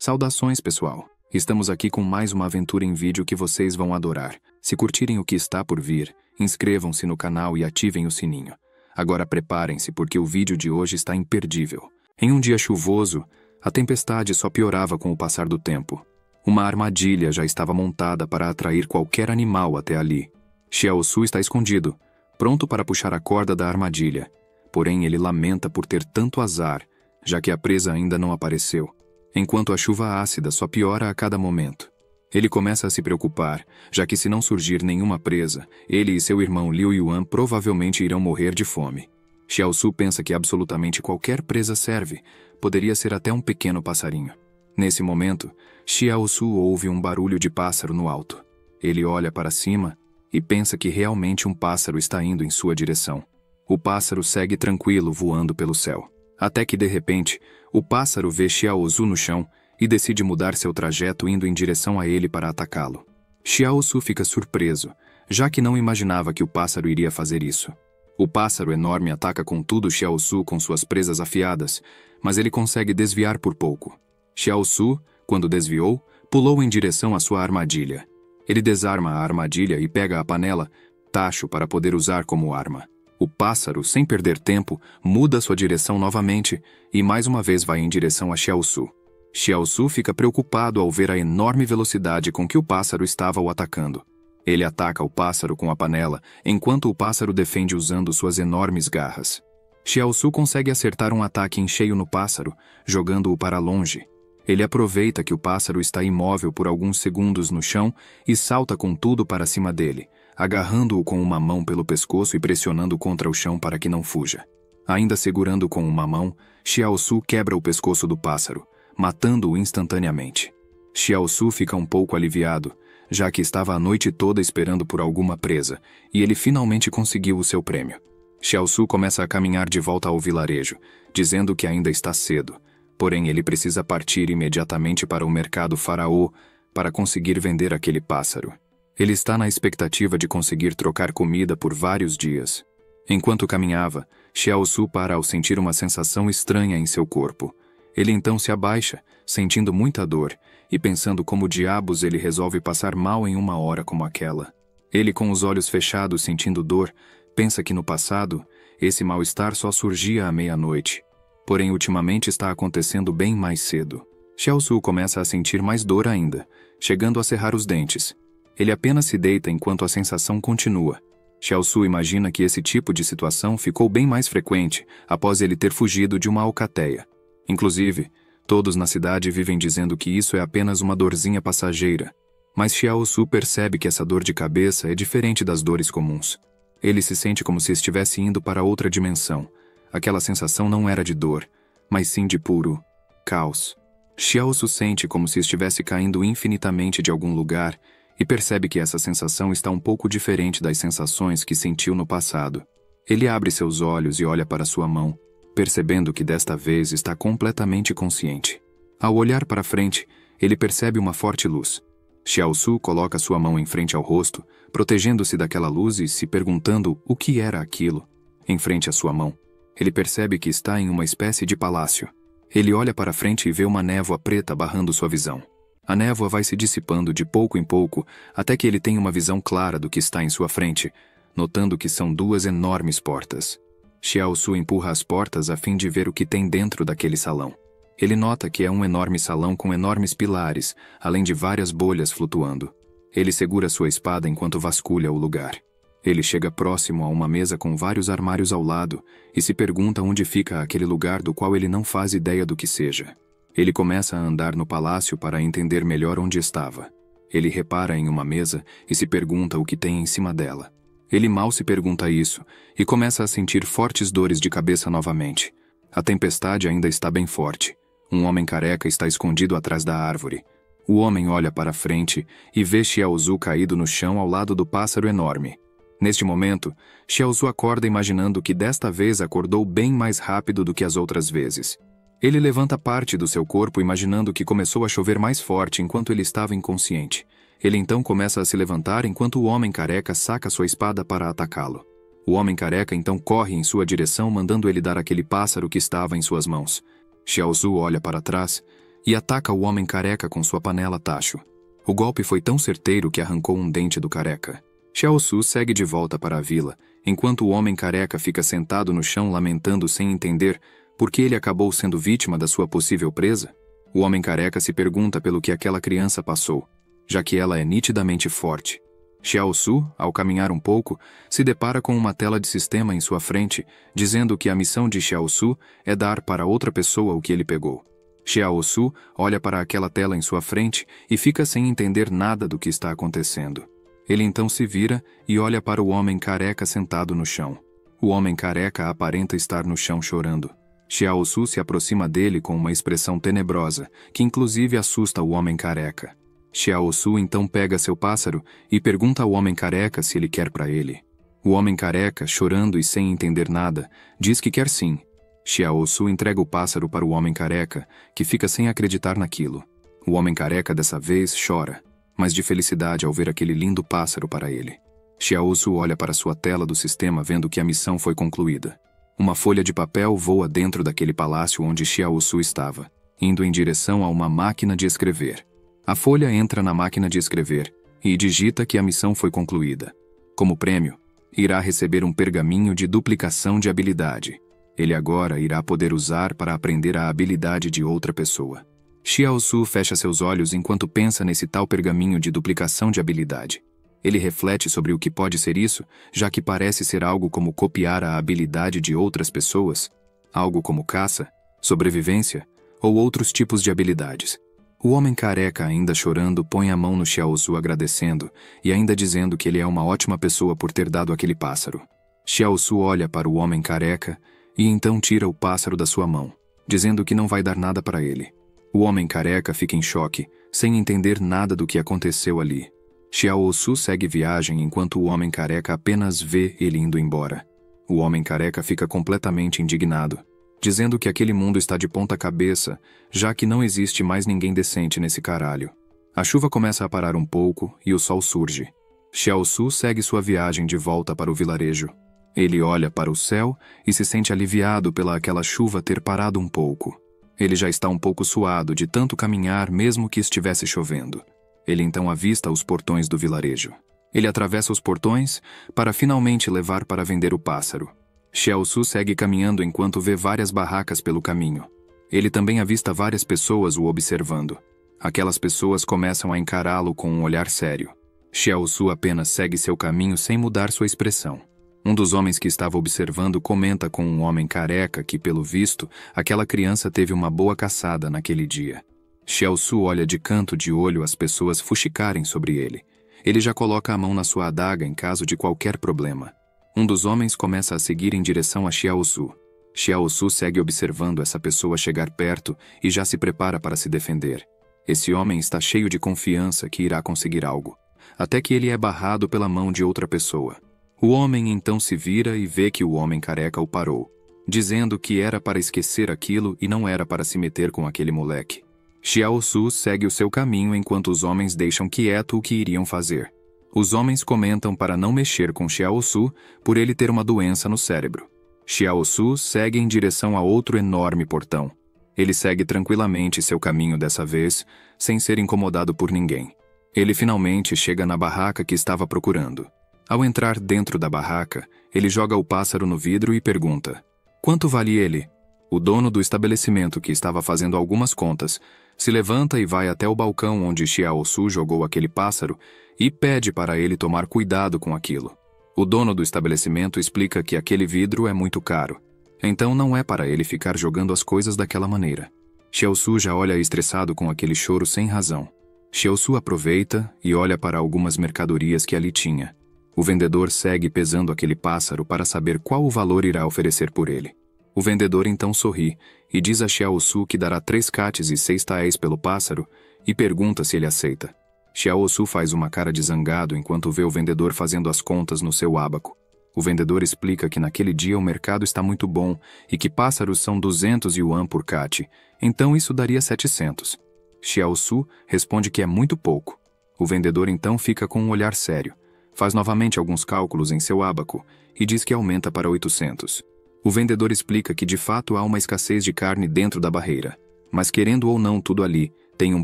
Saudações, pessoal! Estamos aqui com mais uma aventura em vídeo que vocês vão adorar. Se curtirem o que está por vir, inscrevam-se no canal e ativem o sininho. Agora preparem-se porque o vídeo de hoje está imperdível. Em um dia chuvoso, a tempestade só piorava com o passar do tempo. Uma armadilha já estava montada para atrair qualquer animal até ali. Xiaosu está escondido, pronto para puxar a corda da armadilha. Porém, ele lamenta por ter tanto azar, já que a presa ainda não apareceu. Enquanto a chuva ácida só piora a cada momento. Ele começa a se preocupar, já que se não surgir nenhuma presa, ele e seu irmão Liu Yuan provavelmente irão morrer de fome. Xiaosu pensa que absolutamente qualquer presa serve, poderia ser até um pequeno passarinho. Nesse momento, Xiaosu ouve um barulho de pássaro no alto. Ele olha para cima e pensa que realmente um pássaro está indo em sua direção. O pássaro segue tranquilo voando pelo céu. Até que, de repente, o pássaro vê Xiaosu no chão e decide mudar seu trajeto indo em direção a ele para atacá-lo. Xiaosu fica surpreso, já que não imaginava que o pássaro iria fazer isso. O pássaro enorme ataca com tudo Xiaosu com suas presas afiadas, mas ele consegue desviar por pouco. Xiaosu, quando desviou, pulou em direção à sua armadilha. Ele desarma a armadilha e pega a panela, tacho para poder usar como arma. O pássaro, sem perder tempo, muda sua direção novamente e mais uma vez vai em direção a Xiaosu. Xiaosu fica preocupado ao ver a enorme velocidade com que o pássaro estava o atacando. Ele ataca o pássaro com a panela, enquanto o pássaro defende usando suas enormes garras. Xiaosu consegue acertar um ataque em cheio no pássaro, jogando-o para longe. Ele aproveita que o pássaro está imóvel por alguns segundos no chão e salta com tudo para cima dele, agarrando-o com uma mão pelo pescoço e pressionando contra o chão para que não fuja. Ainda segurando com uma mão, Xiaosu quebra o pescoço do pássaro, matando-o instantaneamente. Xiaosu fica um pouco aliviado, já que estava a noite toda esperando por alguma presa, e ele finalmente conseguiu o seu prêmio. Xiaosu começa a caminhar de volta ao vilarejo, dizendo que ainda está cedo, porém ele precisa partir imediatamente para o mercado faraó para conseguir vender aquele pássaro. Ele está na expectativa de conseguir trocar comida por vários dias. Enquanto caminhava, Xiaosu para ao sentir uma sensação estranha em seu corpo. Ele então se abaixa, sentindo muita dor, e pensando como diabos ele resolve passar mal em uma hora como aquela. Ele, com os olhos fechados sentindo dor, pensa que no passado, esse mal-estar só surgia à meia-noite. Porém, ultimamente está acontecendo bem mais cedo. Xiaosu começa a sentir mais dor ainda, chegando a cerrar os dentes. Ele apenas se deita enquanto a sensação continua. Xiaosu imagina que esse tipo de situação ficou bem mais frequente após ele ter fugido de uma alcateia. Inclusive, todos na cidade vivem dizendo que isso é apenas uma dorzinha passageira. Mas Xiaosu percebe que essa dor de cabeça é diferente das dores comuns. Ele se sente como se estivesse indo para outra dimensão. Aquela sensação não era de dor, mas sim de puro caos. Xiaosu sente como se estivesse caindo infinitamente de algum lugar e percebe que essa sensação está um pouco diferente das sensações que sentiu no passado. Ele abre seus olhos e olha para sua mão, percebendo que desta vez está completamente consciente. Ao olhar para frente, ele percebe uma forte luz. Xiaosu coloca sua mão em frente ao rosto, protegendo-se daquela luz e se perguntando o que era aquilo. Em frente à sua mão, ele percebe que está em uma espécie de palácio. Ele olha para frente e vê uma névoa preta barrando sua visão. A névoa vai se dissipando de pouco em pouco até que ele tem uma visão clara do que está em sua frente, notando que são duas enormes portas. Xiaosu empurra as portas a fim de ver o que tem dentro daquele salão. Ele nota que é um enorme salão com enormes pilares, além de várias bolhas flutuando. Ele segura sua espada enquanto vasculha o lugar. Ele chega próximo a uma mesa com vários armários ao lado e se pergunta onde fica aquele lugar do qual ele não faz ideia do que seja. Ele começa a andar no palácio para entender melhor onde estava. Ele repara em uma mesa e se pergunta o que tem em cima dela. Ele mal se pergunta isso e começa a sentir fortes dores de cabeça novamente. A tempestade ainda está bem forte. Um homem careca está escondido atrás da árvore. O homem olha para frente e vê Xiaosu caído no chão ao lado do pássaro enorme. Neste momento, Xiaosu acorda imaginando que desta vez acordou bem mais rápido do que as outras vezes. Ele levanta parte do seu corpo imaginando que começou a chover mais forte enquanto ele estava inconsciente. Ele então começa a se levantar enquanto o homem careca saca sua espada para atacá-lo. O homem careca então corre em sua direção mandando ele dar aquele pássaro que estava em suas mãos. Xiaosu olha para trás, e ataca o homem careca com sua panela tacho. O golpe foi tão certeiro que arrancou um dente do careca. Xiaosu segue de volta para a vila, enquanto o homem careca fica sentado no chão lamentando sem entender por que ele acabou sendo vítima da sua possível presa. O homem careca se pergunta pelo que aquela criança passou, já que ela é nitidamente forte. Xiaosu, ao caminhar um pouco, se depara com uma tela de sistema em sua frente, dizendo que a missão de Xiaosu é dar para outra pessoa o que ele pegou. Xiaosu olha para aquela tela em sua frente e fica sem entender nada do que está acontecendo. Ele então se vira e olha para o homem careca sentado no chão. O homem careca aparenta estar no chão chorando. Xiaosu se aproxima dele com uma expressão tenebrosa, que inclusive assusta o homem careca. Xiaosu então pega seu pássaro e pergunta ao homem careca se ele quer para ele. O homem careca, chorando e sem entender nada, diz que quer sim. Xiaosu entrega o pássaro para o homem careca, que fica sem acreditar naquilo. O homem careca dessa vez chora, mas de felicidade ao ver aquele lindo pássaro para ele. Xiaosu olha para sua tela do sistema vendo que a missão foi concluída. Uma folha de papel voa dentro daquele palácio onde Xiaosu estava, indo em direção a uma máquina de escrever. A folha entra na máquina de escrever e digita que a missão foi concluída. Como prêmio, irá receber um pergaminho de duplicação de habilidade. Ele agora irá poder usar para aprender a habilidade de outra pessoa. Xiaosu fecha seus olhos enquanto pensa nesse tal pergaminho de duplicação de habilidade. Ele reflete sobre o que pode ser isso, já que parece ser algo como copiar a habilidade de outras pessoas, algo como caça, sobrevivência ou outros tipos de habilidades. O homem careca, ainda chorando, põe a mão no Xiaosu agradecendo e ainda dizendo que ele é uma ótima pessoa por ter dado aquele pássaro. Xiaosu olha para o homem careca e então tira o pássaro da sua mão, dizendo que não vai dar nada para ele. O homem careca fica em choque, sem entender nada do que aconteceu ali. Xiaosu segue viagem enquanto o homem careca apenas vê ele indo embora. O homem careca fica completamente indignado, dizendo que aquele mundo está de ponta cabeça, já que não existe mais ninguém decente nesse caralho. A chuva começa a parar um pouco e o sol surge. Xiaosu segue sua viagem de volta para o vilarejo. Ele olha para o céu e se sente aliviado pela aquela chuva ter parado um pouco. Ele já está um pouco suado de tanto caminhar mesmo que estivesse chovendo. Ele então avista os portões do vilarejo. Ele atravessa os portões para finalmente levar para vender o pássaro. Xiaosu segue caminhando enquanto vê várias barracas pelo caminho. Ele também avista várias pessoas o observando. Aquelas pessoas começam a encará-lo com um olhar sério. Xiaosu apenas segue seu caminho sem mudar sua expressão. Um dos homens que estava observando comenta com um homem careca que, pelo visto, aquela criança teve uma boa caçada naquele dia. Xiaosu olha de canto de olho as pessoas fuxicarem sobre ele. Ele já coloca a mão na sua adaga em caso de qualquer problema. Um dos homens começa a seguir em direção a Xiaosu. Xiaosu segue observando essa pessoa chegar perto e já se prepara para se defender. Esse homem está cheio de confiança que irá conseguir algo, até que ele é barrado pela mão de outra pessoa. O homem então se vira e vê que o homem careca o parou, dizendo que era para esquecer aquilo e não era para se meter com aquele moleque. Xiaosu segue o seu caminho enquanto os homens deixam quieto o que iriam fazer. Os homens comentam para não mexer com Xiaosu por ele ter uma doença no cérebro. Xiaosu segue em direção a outro enorme portão. Ele segue tranquilamente seu caminho dessa vez, sem ser incomodado por ninguém. Ele finalmente chega na barraca que estava procurando. Ao entrar dentro da barraca, ele joga o pássaro no vidro e pergunta: "Quanto vale ele?" O dono do estabelecimento, que estava fazendo algumas contas, se levanta e vai até o balcão onde Xiaosu jogou aquele pássaro e pede para ele tomar cuidado com aquilo. O dono do estabelecimento explica que aquele vidro é muito caro, então não é para ele ficar jogando as coisas daquela maneira. Xiaosu já olha estressado com aquele choro sem razão. Xiaosu aproveita e olha para algumas mercadorias que ali tinha. O vendedor segue pesando aquele pássaro para saber qual o valor irá oferecer por ele. O vendedor então sorri e diz a Xiaosu que dará 3 cates e 6 taéis pelo pássaro e pergunta se ele aceita. Xiaosu faz uma cara de zangado enquanto vê o vendedor fazendo as contas no seu ábaco. O vendedor explica que naquele dia o mercado está muito bom e que pássaros são 200 yuan por cate, então isso daria 700. Xiaosu responde que é muito pouco. O vendedor então fica com um olhar sério, faz novamente alguns cálculos em seu ábaco e diz que aumenta para 800. O vendedor explica que de fato há uma escassez de carne dentro da barreira. Mas querendo ou não, tudo ali tem um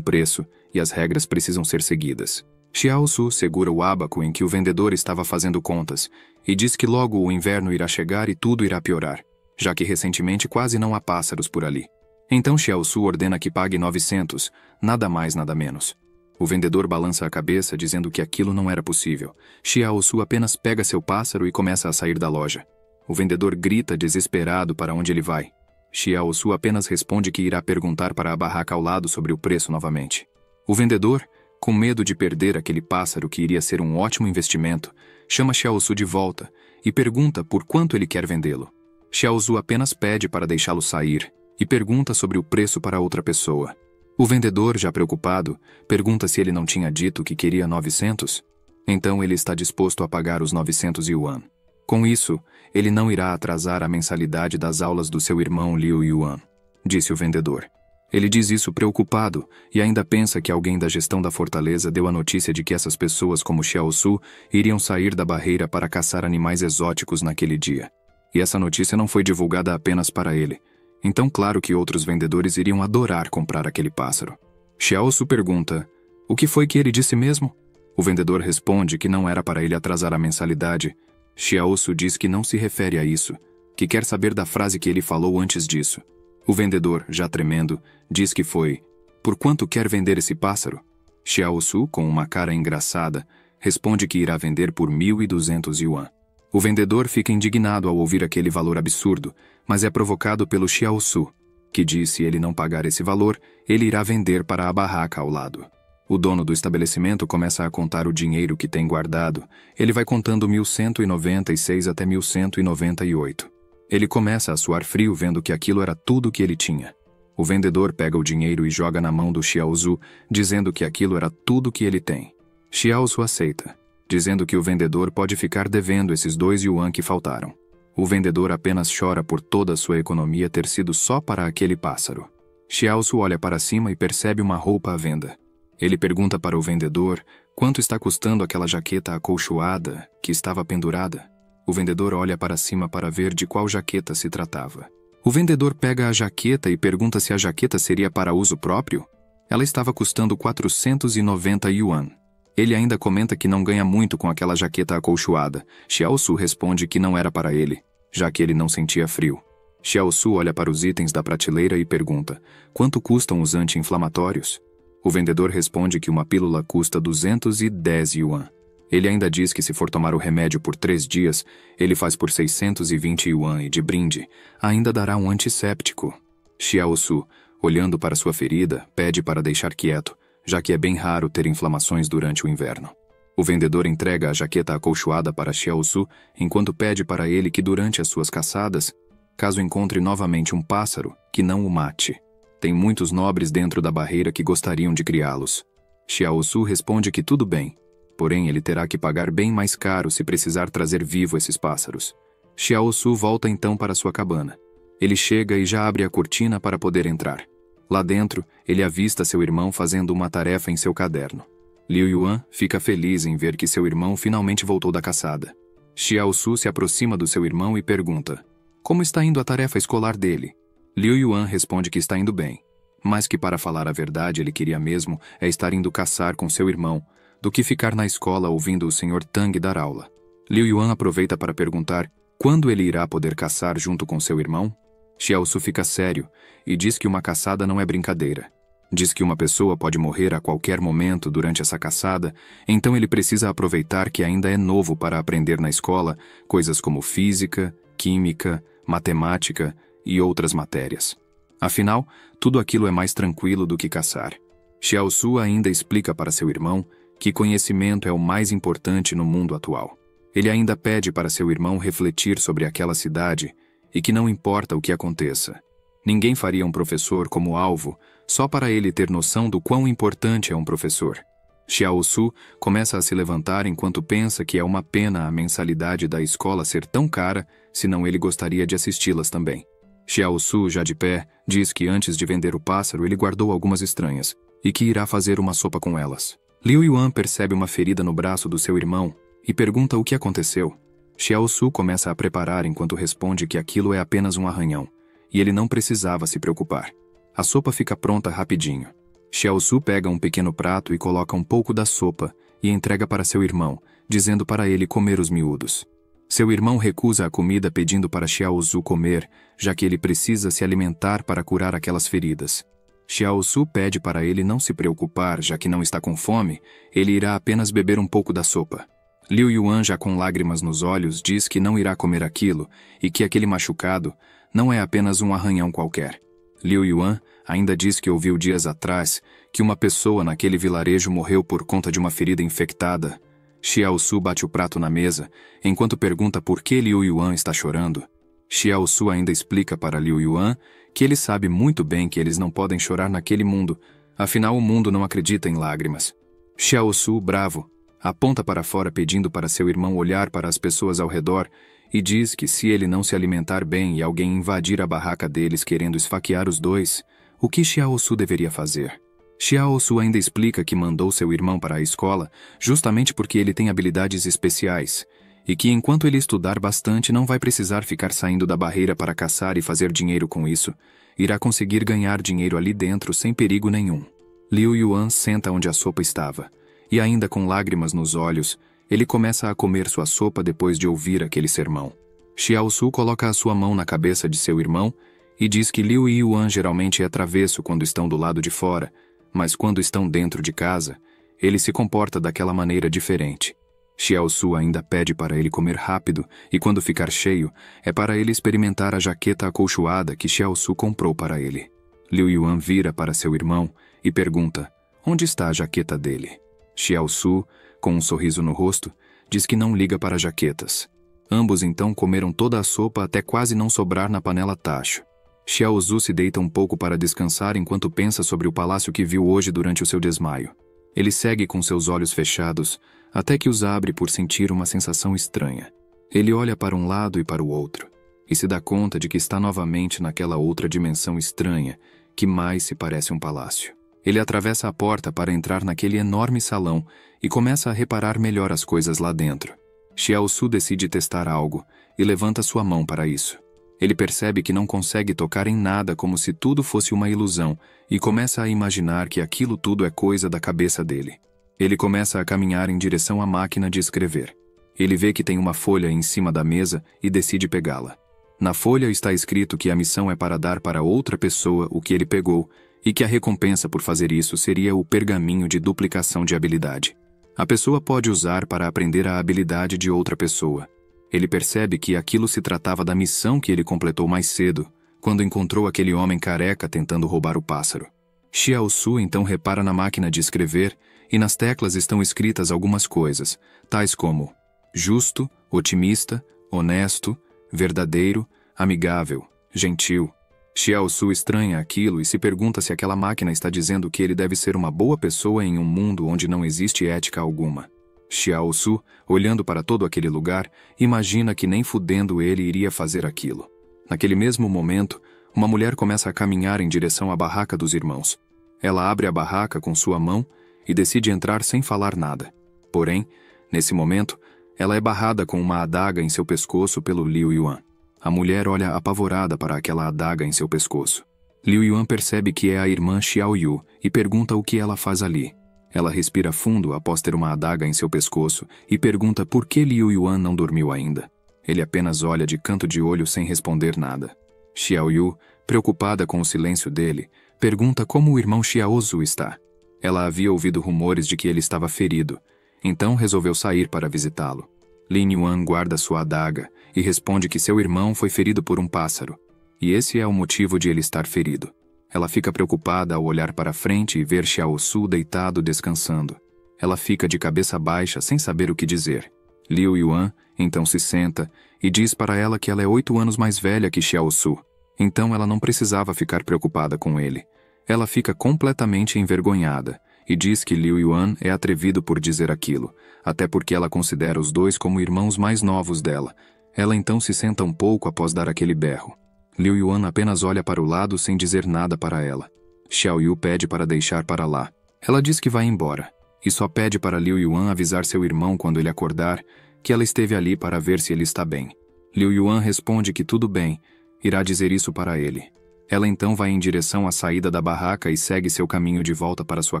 preço e as regras precisam ser seguidas. Xiao Su segura o ábaco em que o vendedor estava fazendo contas e diz que logo o inverno irá chegar e tudo irá piorar, já que recentemente quase não há pássaros por ali. Então Xiao Su ordena que pague 900, nada mais nada menos. O vendedor balança a cabeça dizendo que aquilo não era possível. Xiao Su apenas pega seu pássaro e começa a sair da loja. O vendedor grita desesperado para onde ele vai. Xiao Su apenas responde que irá perguntar para a barraca ao lado sobre o preço novamente. O vendedor, com medo de perder aquele pássaro que iria ser um ótimo investimento, chama Xiao Su de volta e pergunta por quanto ele quer vendê-lo. Xiao Su apenas pede para deixá-lo sair e pergunta sobre o preço para outra pessoa. O vendedor, já preocupado, pergunta se ele não tinha dito que queria 900. Então ele está disposto a pagar os 900 yuan. Com isso, ele não irá atrasar a mensalidade das aulas do seu irmão Liu Yuan, disse o vendedor. Ele diz isso preocupado e ainda pensa que alguém da gestão da fortaleza deu a notícia de que essas pessoas como Xiao Su iriam sair da barreira para caçar animais exóticos naquele dia. E essa notícia não foi divulgada apenas para ele. Então claro que outros vendedores iriam adorar comprar aquele pássaro. Xiao Su pergunta, o que foi que ele disse mesmo? O vendedor responde que não era para ele atrasar a mensalidade. Xiao Su diz que não se refere a isso, que quer saber da frase que ele falou antes disso. O vendedor, já tremendo, diz que foi, por quanto quer vender esse pássaro? Xiao Su, com uma cara engraçada, responde que irá vender por 1.200 yuan. O vendedor fica indignado ao ouvir aquele valor absurdo, mas é provocado pelo Xiao Su, que diz se ele não pagar esse valor, ele irá vender para a barraca ao lado. O dono do estabelecimento começa a contar o dinheiro que tem guardado. Ele vai contando 1.196 até 1.198. Ele começa a suar frio vendo que aquilo era tudo que ele tinha. O vendedor pega o dinheiro e joga na mão do Xiao Su, dizendo que aquilo era tudo que ele tem. Xiao Su aceita, dizendo que o vendedor pode ficar devendo esses 2 yuan que faltaram. O vendedor apenas chora por toda a sua economia ter sido só para aquele pássaro. Xiao Su olha para cima e percebe uma roupa à venda. Ele pergunta para o vendedor quanto está custando aquela jaqueta acolchoada que estava pendurada. O vendedor olha para cima para ver de qual jaqueta se tratava. O vendedor pega a jaqueta e pergunta se a jaqueta seria para uso próprio. Ela estava custando 490 yuan. Ele ainda comenta que não ganha muito com aquela jaqueta acolchoada. Xiao Su responde que não era para ele, já que ele não sentia frio. Xiao Su olha para os itens da prateleira e pergunta, quanto custam os anti-inflamatórios? O vendedor responde que uma pílula custa 210 yuan. Ele ainda diz que se for tomar o remédio por 3 dias, ele faz por 620 yuan e de brinde, ainda dará um antisséptico. Xiao Su, olhando para sua ferida, pede para deixar quieto, já que é bem raro ter inflamações durante o inverno. O vendedor entrega a jaqueta acolchoada para Xiao Su, enquanto pede para ele que durante as suas caçadas, caso encontre novamente um pássaro, que não o mate. Tem muitos nobres dentro da barreira que gostariam de criá-los. Xiao Su responde que tudo bem, porém ele terá que pagar bem mais caro se precisar trazer vivo esses pássaros. Xiao Su volta então para sua cabana. Ele chega e já abre a cortina para poder entrar. Lá dentro, ele avista seu irmão fazendo uma tarefa em seu caderno. Liu Yuan fica feliz em ver que seu irmão finalmente voltou da caçada. Xiao Su se aproxima do seu irmão e pergunta, como está indo a tarefa escolar dele? Liu Yuan responde que está indo bem, mas que para falar a verdade ele queria mesmo é estar indo caçar com seu irmão, do que ficar na escola ouvindo o Sr. Tang dar aula. Liu Yuan aproveita para perguntar quando ele irá poder caçar junto com seu irmão? Xiao Su fica sério e diz que uma caçada não é brincadeira. Diz que uma pessoa pode morrer a qualquer momento durante essa caçada, então ele precisa aproveitar que ainda é novo para aprender na escola coisas como física, química, matemática e outras matérias. Afinal, tudo aquilo é mais tranquilo do que caçar. Xiao Su ainda explica para seu irmão que conhecimento é o mais importante no mundo atual. Ele ainda pede para seu irmão refletir sobre aquela cidade e que não importa o que aconteça. Ninguém faria um professor como alvo só para ele ter noção do quão importante é um professor. Xiao Su começa a se levantar enquanto pensa que é uma pena a mensalidade da escola ser tão cara, senão ele gostaria de assisti-las também. Xiao Su, já de pé, diz que antes de vender o pássaro ele guardou algumas estranhas e que irá fazer uma sopa com elas. Liu Yuan percebe uma ferida no braço do seu irmão e pergunta o que aconteceu. Xiao Su começa a preparar enquanto responde que aquilo é apenas um arranhão, e ele não precisava se preocupar. A sopa fica pronta rapidinho. Xiaosu pega um pequeno prato e coloca um pouco da sopa e entrega para seu irmão, dizendo para ele comer os miúdos. Seu irmão recusa a comida pedindo para Xiaosu comer, já que ele precisa se alimentar para curar aquelas feridas. Xiaosu pede para ele não se preocupar, já que não está com fome, ele irá apenas beber um pouco da sopa. Liu Yuan, já com lágrimas nos olhos, diz que não irá comer aquilo e que aquele machucado não é apenas um arranhão qualquer. Liu Yuan ainda diz que ouviu dias atrás que uma pessoa naquele vilarejo morreu por conta de uma ferida infectada. Xiaosu bate o prato na mesa, enquanto pergunta por que Liu Yuan está chorando. Xiaosu ainda explica para Liu Yuan que ele sabe muito bem que eles não podem chorar naquele mundo, afinal o mundo não acredita em lágrimas. Xiaosu, bravo, aponta para fora pedindo para seu irmão olhar para as pessoas ao redor e diz que se ele não se alimentar bem e alguém invadir a barraca deles querendo esfaquear os dois, o que Xiaosu deveria fazer? Xiaosu ainda explica que mandou seu irmão para a escola justamente porque ele tem habilidades especiais e que enquanto ele estudar bastante não vai precisar ficar saindo da barreira para caçar e fazer dinheiro com isso, irá conseguir ganhar dinheiro ali dentro sem perigo nenhum. Liu Yuan senta onde a sopa estava e ainda com lágrimas nos olhos, ele começa a comer sua sopa depois de ouvir aquele sermão. Xiaosu coloca a sua mão na cabeça de seu irmão e diz que Liu Yuan geralmente é travesso quando estão do lado de fora, mas quando estão dentro de casa, ele se comporta daquela maneira diferente. Xiaosu ainda pede para ele comer rápido e quando ficar cheio, é para ele experimentar a jaqueta acolchoada que Xiaosu comprou para ele. Liu Yuan vira para seu irmão e pergunta: onde está a jaqueta dele? Xiaosu, com um sorriso no rosto, diz que não liga para jaquetas. Ambos então comeram toda a sopa até quase não sobrar na panela tacho. Xiaosu se deita um pouco para descansar enquanto pensa sobre o palácio que viu hoje durante o seu desmaio. Ele segue com seus olhos fechados, até que os abre por sentir uma sensação estranha. Ele olha para um lado e para o outro, e se dá conta de que está novamente naquela outra dimensão estranha, que mais se parece um palácio. Ele atravessa a porta para entrar naquele enorme salão e começa a reparar melhor as coisas lá dentro. Xiaosu decide testar algo e levanta sua mão para isso. Ele percebe que não consegue tocar em nada como se tudo fosse uma ilusão e começa a imaginar que aquilo tudo é coisa da cabeça dele. Ele começa a caminhar em direção à máquina de escrever. Ele vê que tem uma folha em cima da mesa e decide pegá-la. Na folha está escrito que a missão é para dar para outra pessoa o que ele pegou e que a recompensa por fazer isso seria o pergaminho de duplicação de habilidade. A pessoa pode usar para aprender a habilidade de outra pessoa. Ele percebe que aquilo se tratava da missão que ele completou mais cedo, quando encontrou aquele homem careca tentando roubar o pássaro. Xiaosu então repara na máquina de escrever e nas teclas estão escritas algumas coisas, tais como justo, otimista, honesto, verdadeiro, amigável, gentil. Xiaosu estranha aquilo e se pergunta se aquela máquina está dizendo que ele deve ser uma boa pessoa em um mundo onde não existe ética alguma. Xiaosu, olhando para todo aquele lugar, imagina que nem fudendo ele iria fazer aquilo. Naquele mesmo momento, uma mulher começa a caminhar em direção à barraca dos irmãos. Ela abre a barraca com sua mão e decide entrar sem falar nada. Porém, nesse momento, ela é barrada com uma adaga em seu pescoço pelo Liu Yuan. A mulher olha apavorada para aquela adaga em seu pescoço. Liu Yuan percebe que é a irmã Xiaoyu e pergunta o que ela faz ali. Ela respira fundo após ter uma adaga em seu pescoço e pergunta por que Liu Yuan não dormiu ainda. Ele apenas olha de canto de olho sem responder nada. Xiaoyu, preocupada com o silêncio dele, pergunta como o irmão Xiaozu está. Ela havia ouvido rumores de que ele estava ferido, então resolveu sair para visitá-lo. Lin Yuan guarda sua adaga e responde que seu irmão foi ferido por um pássaro, e esse é o motivo de ele estar ferido. Ela fica preocupada ao olhar para frente e ver Xiaosu deitado descansando. Ela fica de cabeça baixa sem saber o que dizer. Liu Yuan então se senta e diz para ela que ela é 8 anos mais velha que Xiaosu, então ela não precisava ficar preocupada com ele. Ela fica completamente envergonhada e diz que Liu Yuan é atrevido por dizer aquilo, até porque ela considera os dois como irmãos mais novos dela. Ela então se senta um pouco após dar aquele berro. Liu Yuan apenas olha para o lado sem dizer nada para ela. Xiaoyu pede para deixar para lá. Ela diz que vai embora, e só pede para Liu Yuan avisar seu irmão quando ele acordar que ela esteve ali para ver se ele está bem. Liu Yuan responde que tudo bem, irá dizer isso para ele. Ela então vai em direção à saída da barraca e segue seu caminho de volta para sua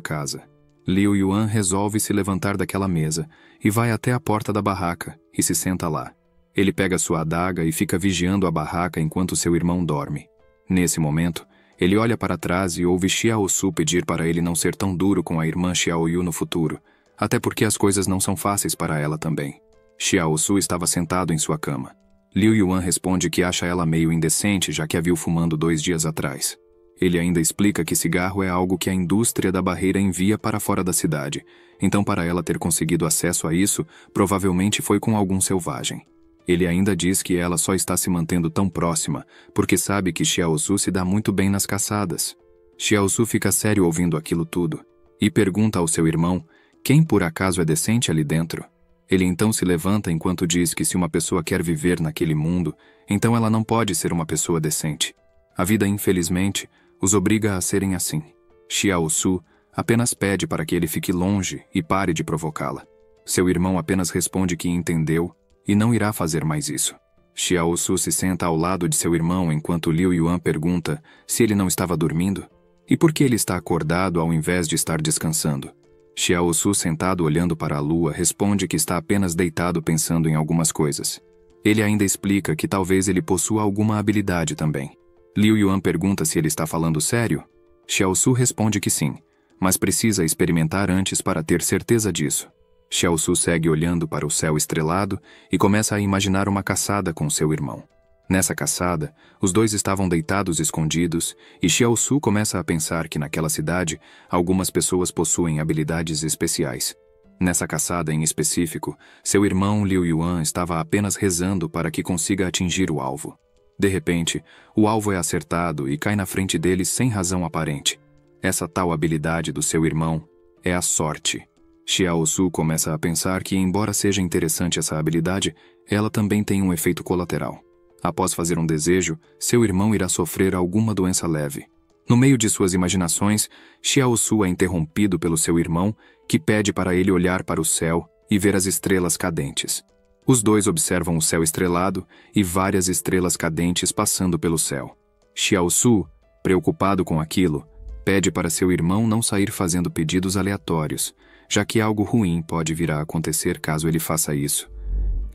casa. Liu Yuan resolve se levantar daquela mesa e vai até a porta da barraca e se senta lá. Ele pega sua adaga e fica vigiando a barraca enquanto seu irmão dorme. Nesse momento, ele olha para trás e ouve Xiao Su pedir para ele não ser tão duro com a irmã Xiao Yu no futuro, até porque as coisas não são fáceis para ela também. Xiao Su estava sentado em sua cama. Liu Yuan responde que acha ela meio indecente, já que a viu fumando 2 dias atrás. Ele ainda explica que cigarro é algo que a indústria da barreira envia para fora da cidade, então para ela ter conseguido acesso a isso, provavelmente foi com algum selvagem. Ele ainda diz que ela só está se mantendo tão próxima, porque sabe que Xiao Su se dá muito bem nas caçadas. Xiao Su fica sério ouvindo aquilo tudo, e pergunta ao seu irmão quem por acaso é decente ali dentro. Ele então se levanta enquanto diz que se uma pessoa quer viver naquele mundo, então ela não pode ser uma pessoa decente. A vida, infelizmente, os obriga a serem assim. Xiao Su apenas pede para que ele fique longe e pare de provocá-la. Seu irmão apenas responde que entendeu e não irá fazer mais isso. Xiao Su se senta ao lado de seu irmão enquanto Liu Yuan pergunta se ele não estava dormindo e por que ele está acordado ao invés de estar descansando. Xiao Su, sentado olhando para a lua, responde que está apenas deitado pensando em algumas coisas. Ele ainda explica que talvez ele possua alguma habilidade também. Liu Yuan pergunta se ele está falando sério. Xiao Su responde que sim, mas precisa experimentar antes para ter certeza disso. Xiao Su segue olhando para o céu estrelado e começa a imaginar uma caçada com seu irmão. Nessa caçada, os dois estavam deitados escondidos e Xiao Su começa a pensar que naquela cidade, algumas pessoas possuem habilidades especiais. Nessa caçada em específico, seu irmão Liu Yuan estava apenas rezando para que consiga atingir o alvo. De repente, o alvo é acertado e cai na frente dele sem razão aparente. Essa tal habilidade do seu irmão é a sorte. Xiao Su começa a pensar que, embora seja interessante essa habilidade, ela também tem um efeito colateral. Após fazer um desejo, seu irmão irá sofrer alguma doença leve. No meio de suas imaginações, Xiao Su é interrompido pelo seu irmão, que pede para ele olhar para o céu e ver as estrelas cadentes. Os dois observam o céu estrelado e várias estrelas cadentes passando pelo céu. Xiao Su, preocupado com aquilo, pede para seu irmão não sair fazendo pedidos aleatórios, já que algo ruim pode vir a acontecer caso ele faça isso.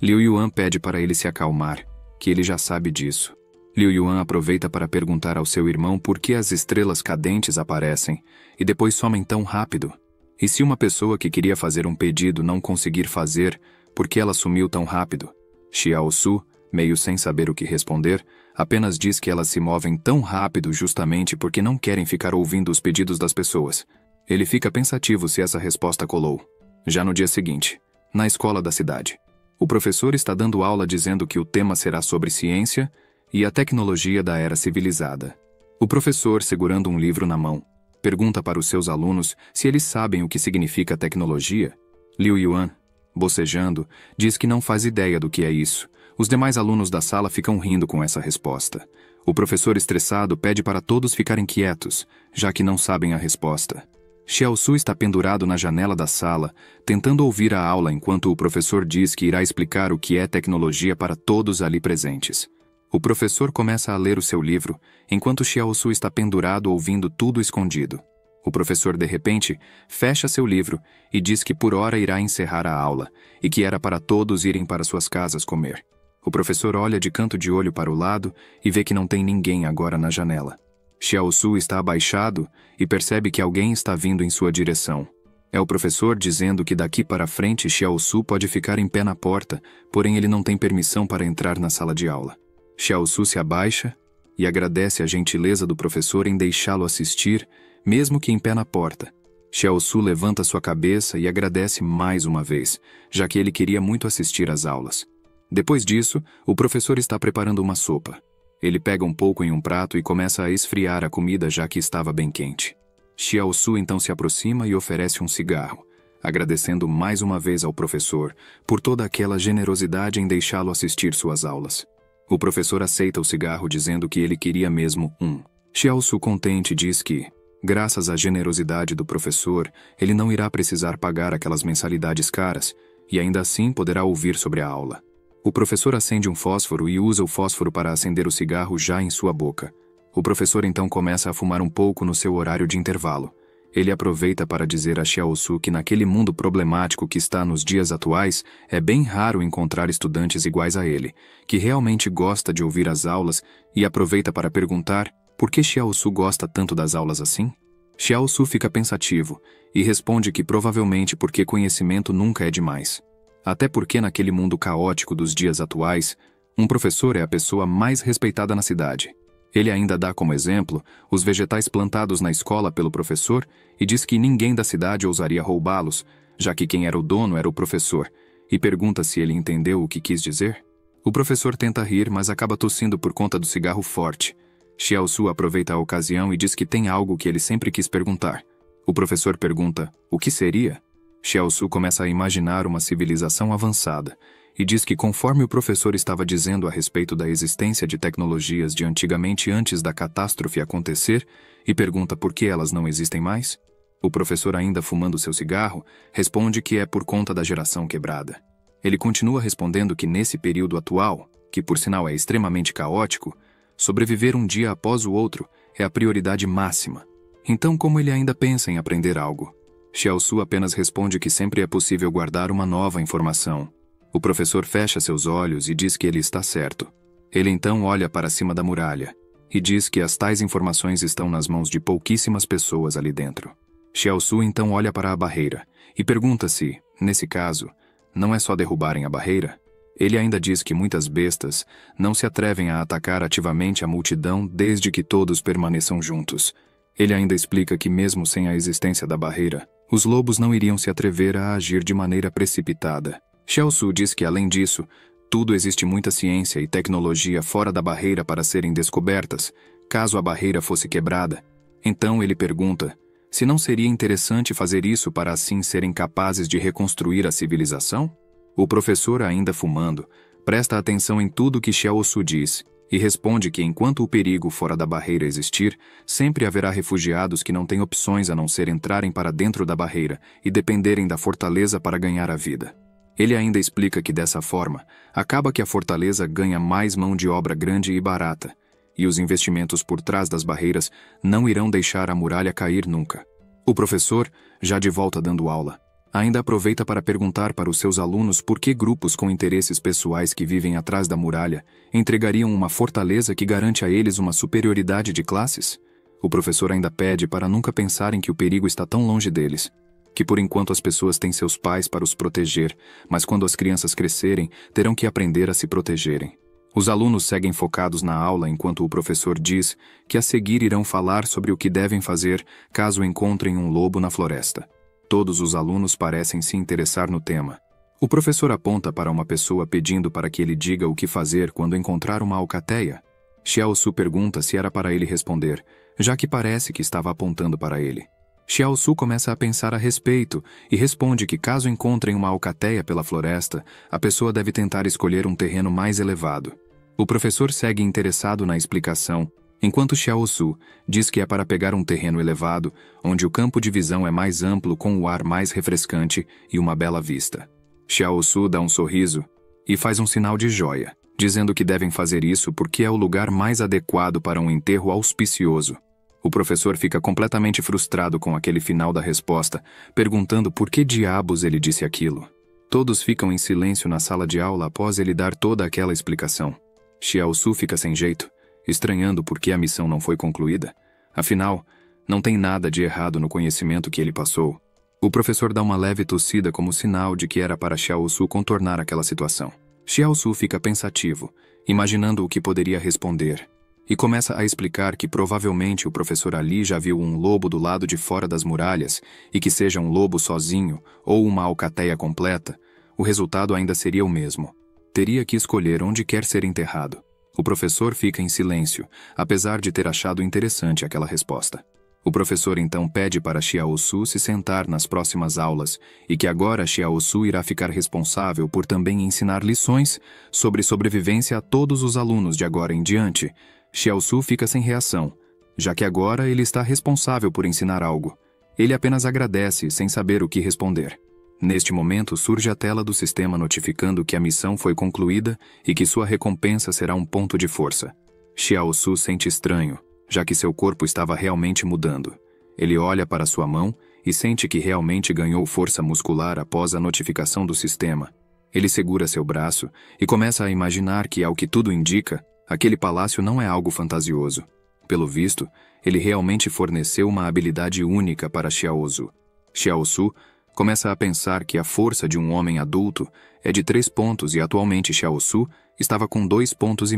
Liu Yuan pede para ele se acalmar, que ele já sabe disso. Liu Yuan aproveita para perguntar ao seu irmão por que as estrelas cadentes aparecem e depois somem tão rápido. E se uma pessoa que queria fazer um pedido não conseguir fazer, por que ela sumiu tão rápido? Xiao Su, meio sem saber o que responder, apenas diz que elas se movem tão rápido justamente porque não querem ficar ouvindo os pedidos das pessoas. Ele fica pensativo se essa resposta colou. Já no dia seguinte, na escola da cidade, o professor está dando aula dizendo que o tema será sobre ciência e a tecnologia da era civilizada. O professor, segurando um livro na mão, pergunta para os seus alunos se eles sabem o que significa tecnologia. Liu Yuan, bocejando, diz que não faz ideia do que é isso. Os demais alunos da sala ficam rindo com essa resposta. O professor, estressado, pede para todos ficarem quietos, já que não sabem a resposta. Xiao Su está pendurado na janela da sala, tentando ouvir a aula enquanto o professor diz que irá explicar o que é tecnologia para todos ali presentes. O professor começa a ler o seu livro, enquanto Xiao Su está pendurado ouvindo tudo escondido. O professor, de repente, fecha seu livro e diz que por hora irá encerrar a aula e que era para todos irem para suas casas comer. O professor olha de canto de olho para o lado e vê que não tem ninguém agora na janela. Xiao Su está abaixado e percebe que alguém está vindo em sua direção. É o professor dizendo que daqui para frente Xiao Su pode ficar em pé na porta, porém ele não tem permissão para entrar na sala de aula. Xiao Su se abaixa e agradece a gentileza do professor em deixá-lo assistir, mesmo que em pé na porta. Xiao Su levanta sua cabeça e agradece mais uma vez, já que ele queria muito assistir às aulas. Depois disso, o professor está preparando uma sopa. Ele pega um pouco em um prato e começa a esfriar a comida já que estava bem quente. Xiao Su então se aproxima e oferece um cigarro, agradecendo mais uma vez ao professor por toda aquela generosidade em deixá-lo assistir suas aulas. O professor aceita o cigarro dizendo que ele queria mesmo um. Xiao Su, contente, diz que, graças à generosidade do professor, ele não irá precisar pagar aquelas mensalidades caras e ainda assim poderá ouvir sobre a aula. O professor acende um fósforo e usa o fósforo para acender o cigarro já em sua boca. O professor então começa a fumar um pouco no seu horário de intervalo. Ele aproveita para dizer a Xiaosu que naquele mundo problemático que está nos dias atuais, é bem raro encontrar estudantes iguais a ele, que realmente gosta de ouvir as aulas e aproveita para perguntar por que Xiaosu gosta tanto das aulas assim? Xiaosu fica pensativo e responde que provavelmente porque conhecimento nunca é demais. Até porque naquele mundo caótico dos dias atuais, um professor é a pessoa mais respeitada na cidade. Ele ainda dá como exemplo os vegetais plantados na escola pelo professor e diz que ninguém da cidade ousaria roubá-los, já que quem era o dono era o professor, e pergunta se ele entendeu o que quis dizer. O professor tenta rir, mas acaba tossindo por conta do cigarro forte. Xiaosu aproveita a ocasião e diz que tem algo que ele sempre quis perguntar. O professor pergunta, o que seria? Xiaosu começa a imaginar uma civilização avançada, e diz que conforme o professor estava dizendo a respeito da existência de tecnologias de antigamente antes da catástrofe acontecer, e pergunta por que elas não existem mais, o professor, ainda fumando seu cigarro, responde que é por conta da geração quebrada. Ele continua respondendo que nesse período atual, que por sinal é extremamente caótico, sobreviver um dia após o outro é a prioridade máxima. Então, como ele ainda pensa em aprender algo? Xiaosu apenas responde que sempre é possível guardar uma nova informação. O professor fecha seus olhos e diz que ele está certo. Ele então olha para cima da muralha e diz que as tais informações estão nas mãos de pouquíssimas pessoas ali dentro. Xiaosu então olha para a barreira e pergunta se, nesse caso, não é só derrubarem a barreira? Ele ainda diz que muitas bestas não se atrevem a atacar ativamente a multidão desde que todos permaneçam juntos. Ele ainda explica que mesmo sem a existência da barreira, os lobos não iriam se atrever a agir de maneira precipitada. Xiaosu diz que, além disso, tudo existe muita ciência e tecnologia fora da barreira para serem descobertas, caso a barreira fosse quebrada. Então ele pergunta se não seria interessante fazer isso para assim serem capazes de reconstruir a civilização? O professor, ainda fumando, presta atenção em tudo que Xiaosu diz e responde que enquanto o perigo fora da barreira existir, sempre haverá refugiados que não têm opções a não ser entrarem para dentro da barreira e dependerem da fortaleza para ganhar a vida. Ele ainda explica que dessa forma, acaba que a fortaleza ganha mais mão de obra grande e barata, e os investimentos por trás das barreiras não irão deixar a muralha cair nunca. O professor, já de volta dando aula, ainda aproveita para perguntar para os seus alunos por que grupos com interesses pessoais que vivem atrás da muralha entregariam uma fortaleza que garante a eles uma superioridade de classes. O professor ainda pede para nunca pensarem que o perigo está tão longe deles, que por enquanto as pessoas têm seus pais para os proteger, mas quando as crianças crescerem, terão que aprender a se protegerem. Os alunos seguem focados na aula enquanto o professor diz que a seguir irão falar sobre o que devem fazer caso encontrem um lobo na floresta. Todos os alunos parecem se interessar no tema. O professor aponta para uma pessoa pedindo para que ele diga o que fazer quando encontrar uma alcateia. Xiaosu pergunta se era para ele responder, já que parece que estava apontando para ele. Xiaosu começa a pensar a respeito e responde que caso encontrem uma alcateia pela floresta, a pessoa deve tentar escolher um terreno mais elevado. O professor segue interessado na explicação, enquanto Xiaosu diz que é para pegar um terreno elevado, onde o campo de visão é mais amplo com o ar mais refrescante e uma bela vista. Xiaosu dá um sorriso e faz um sinal de joia, dizendo que devem fazer isso porque é o lugar mais adequado para um enterro auspicioso. O professor fica completamente frustrado com aquele final da resposta, perguntando por que diabos ele disse aquilo. Todos ficam em silêncio na sala de aula após ele dar toda aquela explicação. Xiaosu fica sem jeito, estranhando por que a missão não foi concluída. Afinal, não tem nada de errado no conhecimento que ele passou. O professor dá uma leve tossida como sinal de que era para Xiaosu contornar aquela situação. Xiaosu fica pensativo, imaginando o que poderia responder, e começa a explicar que provavelmente o professor Ali já viu um lobo do lado de fora das muralhas e que seja um lobo sozinho ou uma alcateia completa, o resultado ainda seria o mesmo. Teria que escolher onde quer ser enterrado. O professor fica em silêncio, apesar de ter achado interessante aquela resposta. O professor então pede para Xiaosu se sentar nas próximas aulas e que agora Xiaosu irá ficar responsável por também ensinar lições sobre sobrevivência a todos os alunos de agora em diante. Xiaosu fica sem reação, já que agora ele está responsável por ensinar algo. Ele apenas agradece, sem saber o que responder. Neste momento surge a tela do sistema notificando que a missão foi concluída e que sua recompensa será um ponto de força. Xiaosu sente estranho, já que seu corpo estava realmente mudando. Ele olha para sua mão e sente que realmente ganhou força muscular após a notificação do sistema. Ele segura seu braço e começa a imaginar que, ao que tudo indica, aquele palácio não é algo fantasioso. Pelo visto, ele realmente forneceu uma habilidade única para Xiaozu. Xiaozu começa a pensar que a força de um homem adulto é de 3 pontos e atualmente Xiaozu estava com 2,5 pontos.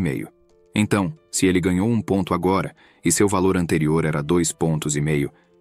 Então, se ele ganhou 1 ponto agora e seu valor anterior era 2,5 pontos,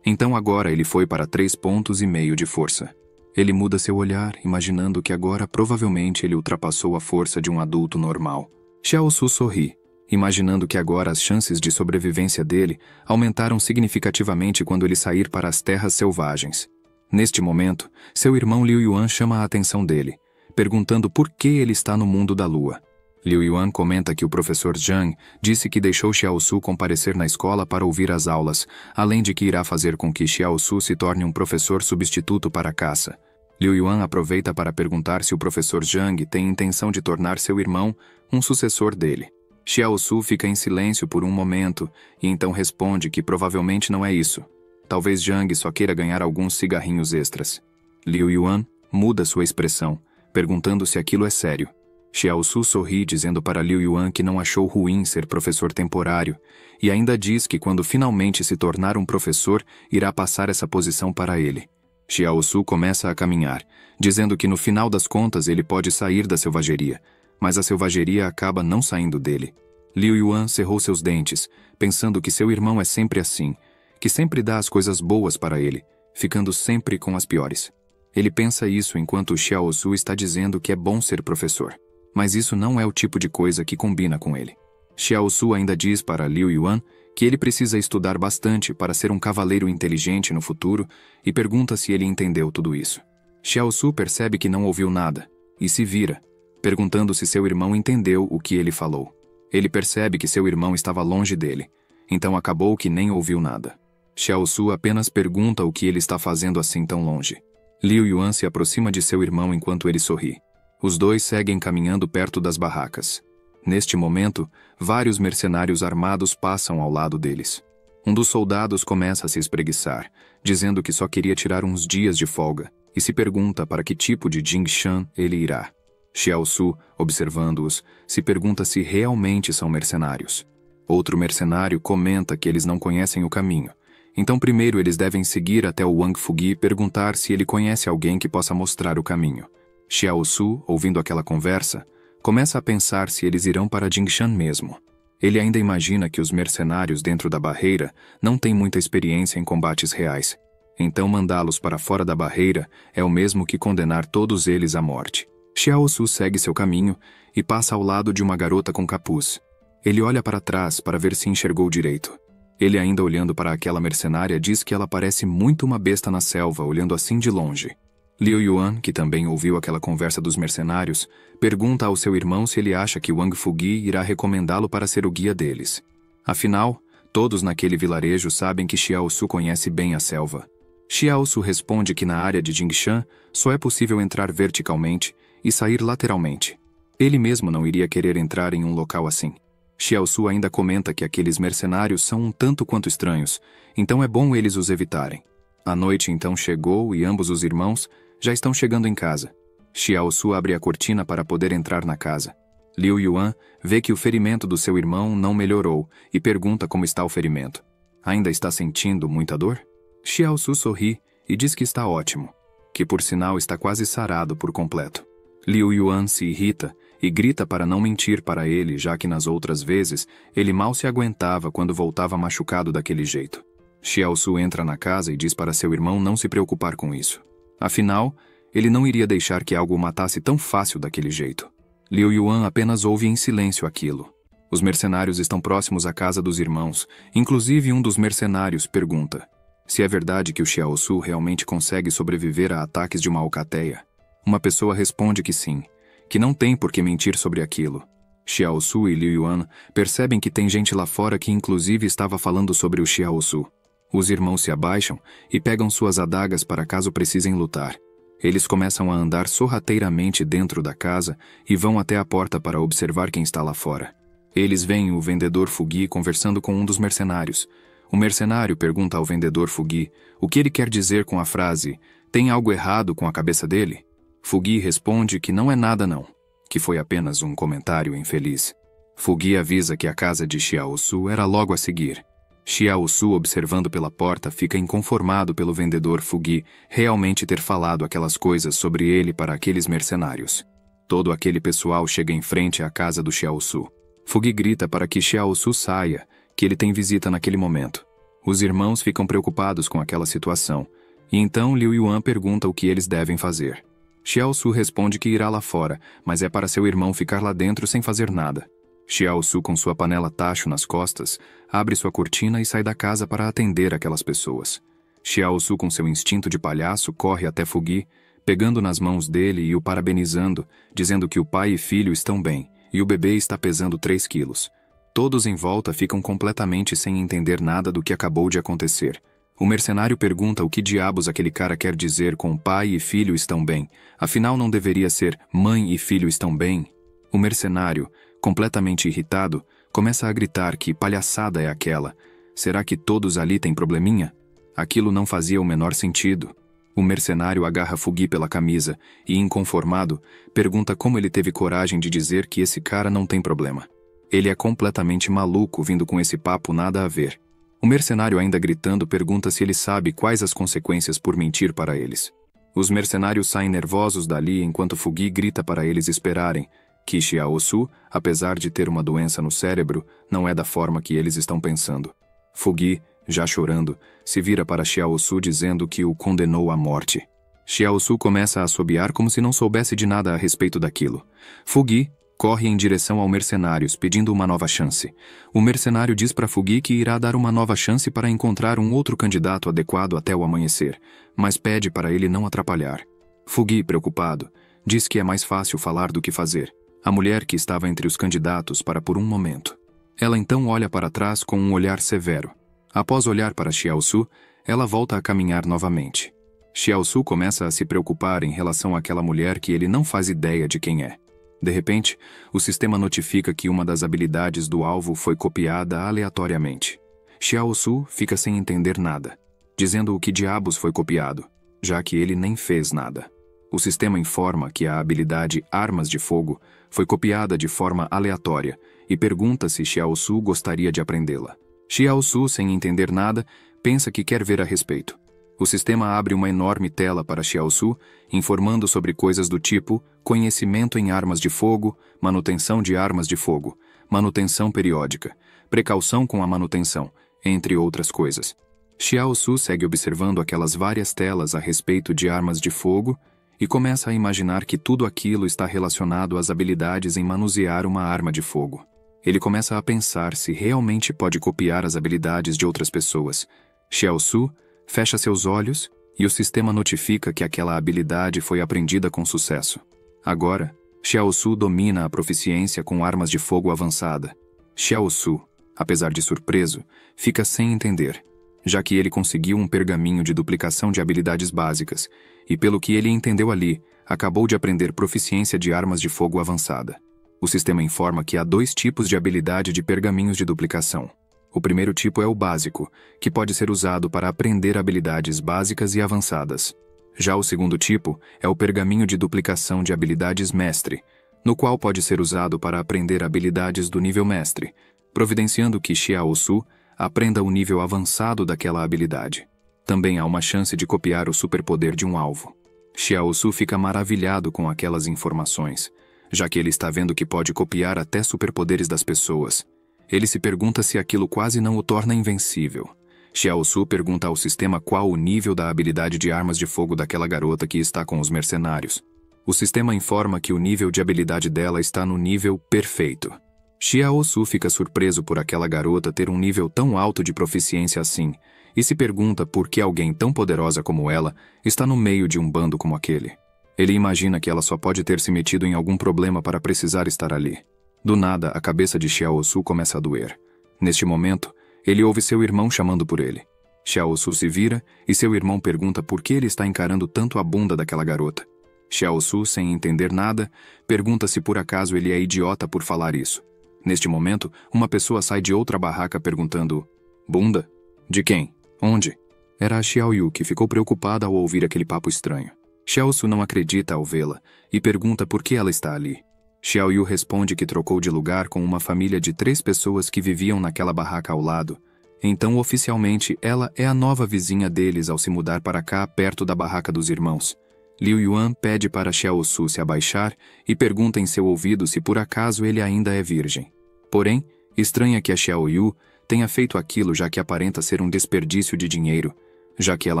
então agora ele foi para 3,5 pontos de força. Ele muda seu olhar, imaginando que agora provavelmente ele ultrapassou a força de um adulto normal. Xiaozu sorri, imaginando que agora as chances de sobrevivência dele aumentaram significativamente quando ele sair para as terras selvagens. Neste momento, seu irmão Liu Yuan chama a atenção dele, perguntando por que ele está no mundo da lua. Liu Yuan comenta que o professor Zhang disse que deixou Xiaozu comparecer na escola para ouvir as aulas, além de que irá fazer com que Xiaozu se torne um professor substituto para a caça. Liu Yuan aproveita para perguntar se o professor Zhang tem intenção de tornar seu irmão um sucessor dele. Xiaozu fica em silêncio por um momento e então responde que provavelmente não é isso. Talvez Zhang só queira ganhar alguns cigarrinhos extras. Liu Yuan muda sua expressão, perguntando se aquilo é sério. Xiaozu sorri dizendo para Liu Yuan que não achou ruim ser professor temporário e ainda diz que quando finalmente se tornar um professor, irá passar essa posição para ele. Xiaozu começa a caminhar, dizendo que no final das contas ele pode sair da selvageria, mas a selvageria acaba não saindo dele. Liu Yuan cerrou seus dentes, pensando que seu irmão é sempre assim, que sempre dá as coisas boas para ele, ficando sempre com as piores. Ele pensa isso enquanto Xiaozu está dizendo que é bom ser professor, mas isso não é o tipo de coisa que combina com ele. Xiaozu ainda diz para Liu Yuan que ele precisa estudar bastante para ser um cavaleiro inteligente no futuro e pergunta se ele entendeu tudo isso. Xiaozu percebe que não ouviu nada e se vira, perguntando se seu irmão entendeu o que ele falou. Ele percebe que seu irmão estava longe dele, então acabou que nem ouviu nada. Xiaozu apenas pergunta o que ele está fazendo assim tão longe. Liu Yuan se aproxima de seu irmão enquanto ele sorri. Os dois seguem caminhando perto das barracas. Neste momento, vários mercenários armados passam ao lado deles. Um dos soldados começa a se espreguiçar, dizendo que só queria tirar uns dias de folga, e se pergunta para que tipo de Jingshan ele irá. Xiaozu, observando-os, se pergunta se realmente são mercenários. Outro mercenário comenta que eles não conhecem o caminho, então primeiro eles devem seguir até o Wang Fugi e perguntar se ele conhece alguém que possa mostrar o caminho. Xiaozu, ouvindo aquela conversa, começa a pensar se eles irão para Jingshan mesmo. Ele ainda imagina que os mercenários dentro da barreira não têm muita experiência em combates reais. Então mandá-los para fora da barreira é o mesmo que condenar todos eles à morte. Xiaozu segue seu caminho e passa ao lado de uma garota com capuz. Ele olha para trás para ver se enxergou direito. Ele ainda olhando para aquela mercenária diz que ela parece muito uma besta na selva olhando assim de longe. Liu Yuan, que também ouviu aquela conversa dos mercenários, pergunta ao seu irmão se ele acha que Wang Fugi irá recomendá-lo para ser o guia deles. Afinal, todos naquele vilarejo sabem que Xiaozu conhece bem a selva. Xiaozu responde que na área de Jingshan só é possível entrar verticalmente e sair lateralmente. Ele mesmo não iria querer entrar em um local assim. Xiaozu ainda comenta que aqueles mercenários são um tanto quanto estranhos, então é bom eles os evitarem. A noite então chegou e ambos os irmãos já estão chegando em casa. Xiaozu abre a cortina para poder entrar na casa. Liu Yuan vê que o ferimento do seu irmão não melhorou e pergunta como está o ferimento. Ainda está sentindo muita dor? Xiaozu sorri e diz que está ótimo, que por sinal está quase sarado por completo. Liu Yuan se irrita e grita para não mentir para ele, já que nas outras vezes ele mal se aguentava quando voltava machucado daquele jeito. Xiaozu entra na casa e diz para seu irmão não se preocupar com isso. Afinal, ele não iria deixar que algo o matasse tão fácil daquele jeito. Liu Yuan apenas ouve em silêncio aquilo. Os mercenários estão próximos à casa dos irmãos, inclusive um dos mercenários pergunta se é verdade que o Xiaozu realmente consegue sobreviver a ataques de uma alcateia. Uma pessoa responde que sim, que não tem por que mentir sobre aquilo. Xiaozu e Liu Yuan percebem que tem gente lá fora que inclusive estava falando sobre o Xiaozu. Os irmãos se abaixam e pegam suas adagas para caso precisem lutar. Eles começam a andar sorrateiramente dentro da casa e vão até a porta para observar quem está lá fora. Eles veem o vendedor Fugi conversando com um dos mercenários. O mercenário pergunta ao vendedor Fugi o que ele quer dizer com a frase "tem algo errado com a cabeça dele?". Fugi responde que não é nada não, que foi apenas um comentário infeliz. Fugi avisa que a casa de Xiaosu era logo a seguir. Xiaosu, observando pela porta, fica inconformado pelo vendedor Fugi realmente ter falado aquelas coisas sobre ele para aqueles mercenários. Todo aquele pessoal chega em frente à casa do Xiaosu. Fugi grita para que Xiaosu saia, que ele tem visita naquele momento. Os irmãos ficam preocupados com aquela situação, e então Liu Yuan pergunta o que eles devem fazer. Xiaosu responde que irá lá fora, mas é para seu irmão ficar lá dentro sem fazer nada. Xiaosu, com sua panela tacho nas costas, abre sua cortina e sai da casa para atender aquelas pessoas. Xiaosu, com seu instinto de palhaço, corre até Fugi, pegando nas mãos dele e o parabenizando, dizendo que o pai e filho estão bem, e o bebê está pesando 3 quilos. Todos em volta ficam completamente sem entender nada do que acabou de acontecer. O mercenário pergunta o que diabos aquele cara quer dizer com pai e filho estão bem, afinal não deveria ser mãe e filho estão bem? O mercenário, completamente irritado, começa a gritar que palhaçada é aquela. Será que todos ali têm probleminha? Aquilo não fazia o menor sentido. O mercenário agarra Fugi pela camisa e, inconformado, pergunta como ele teve coragem de dizer que esse cara não tem problema. Ele é completamente maluco vindo com esse papo nada a ver. O mercenário, ainda gritando, pergunta se ele sabe quais as consequências por mentir para eles. Os mercenários saem nervosos dali enquanto Fugi grita para eles esperarem, que Xiaosu, apesar de ter uma doença no cérebro, não é da forma que eles estão pensando. Fugi, já chorando, se vira para Xiaosu dizendo que o condenou à morte. Xiaosu começa a assobiar como se não soubesse de nada a respeito daquilo. Fugi corre em direção ao mercenários, pedindo uma nova chance. O mercenário diz para Fugi que irá dar uma nova chance para encontrar um outro candidato adequado até o amanhecer, mas pede para ele não atrapalhar. Fugi, preocupado, diz que é mais fácil falar do que fazer. A mulher que estava entre os candidatos para por um momento. Ela então olha para trás com um olhar severo. Após olhar para Xiaosu, ela volta a caminhar novamente. Xiaosu começa a se preocupar em relação àquela mulher que ele não faz ideia de quem é. De repente, o sistema notifica que uma das habilidades do alvo foi copiada aleatoriamente. Xiaosu fica sem entender nada, dizendo o que diabos foi copiado, já que ele nem fez nada. O sistema informa que a habilidade Armas de Fogo foi copiada de forma aleatória e pergunta se Xiaosu gostaria de aprendê-la. Xiaosu, sem entender nada, pensa que quer ver a respeito. O sistema abre uma enorme tela para Xiaosu, informando sobre coisas do tipo conhecimento em armas de fogo, manutenção de armas de fogo, manutenção periódica, precaução com a manutenção, entre outras coisas. Xiaosu segue observando aquelas várias telas a respeito de armas de fogo e começa a imaginar que tudo aquilo está relacionado às habilidades em manusear uma arma de fogo. Ele começa a pensar se realmente pode copiar as habilidades de outras pessoas. Xiaosu fecha seus olhos e o sistema notifica que aquela habilidade foi aprendida com sucesso. Agora, Xiaosu domina a proficiência com armas de fogo avançada. Xiaosu, apesar de surpreso, fica sem entender, já que ele conseguiu um pergaminho de duplicação de habilidades básicas e, pelo que ele entendeu ali, acabou de aprender proficiência de armas de fogo avançada. O sistema informa que há 2 tipos de habilidade de pergaminhos de duplicação. O primeiro tipo é o básico, que pode ser usado para aprender habilidades básicas e avançadas. Já o segundo tipo é o pergaminho de duplicação de habilidades mestre, no qual pode ser usado para aprender habilidades do nível mestre, providenciando que Xiaosu aprenda o nível avançado daquela habilidade. Também há uma chance de copiar o superpoder de um alvo. Xiaosu fica maravilhado com aquelas informações, já que ele está vendo que pode copiar até superpoderes das pessoas. Ele se pergunta se aquilo quase não o torna invencível. Xiaosu pergunta ao sistema qual o nível da habilidade de armas de fogo daquela garota que está com os mercenários. O sistema informa que o nível de habilidade dela está no nível perfeito. Xiaosu fica surpreso por aquela garota ter um nível tão alto de proficiência assim, e se pergunta por que alguém tão poderosa como ela está no meio de um bando como aquele. Ele imagina que ela só pode ter se metido em algum problema para precisar estar ali. Do nada, a cabeça de Xiaosu começa a doer. Neste momento, ele ouve seu irmão chamando por ele. Xiaosu se vira e seu irmão pergunta por que ele está encarando tanto a bunda daquela garota. Xiaosu, sem entender nada, pergunta se por acaso ele é idiota por falar isso. Neste momento, uma pessoa sai de outra barraca perguntando: "Bunda? De quem? Onde?" Era a Xiaoyu, que ficou preocupada ao ouvir aquele papo estranho. Xiaosu não acredita ao vê-la e pergunta por que ela está ali. Xiaoyu responde que trocou de lugar com uma família de 3 pessoas que viviam naquela barraca ao lado. Então, oficialmente, ela é a nova vizinha deles ao se mudar para cá, perto da barraca dos irmãos. Liu Yuan pede para Xiaosu se abaixar e pergunta em seu ouvido se por acaso ele ainda é virgem. Porém, estranha que a Xiaoyu tenha feito aquilo, já que aparenta ser um desperdício de dinheiro. Já que ela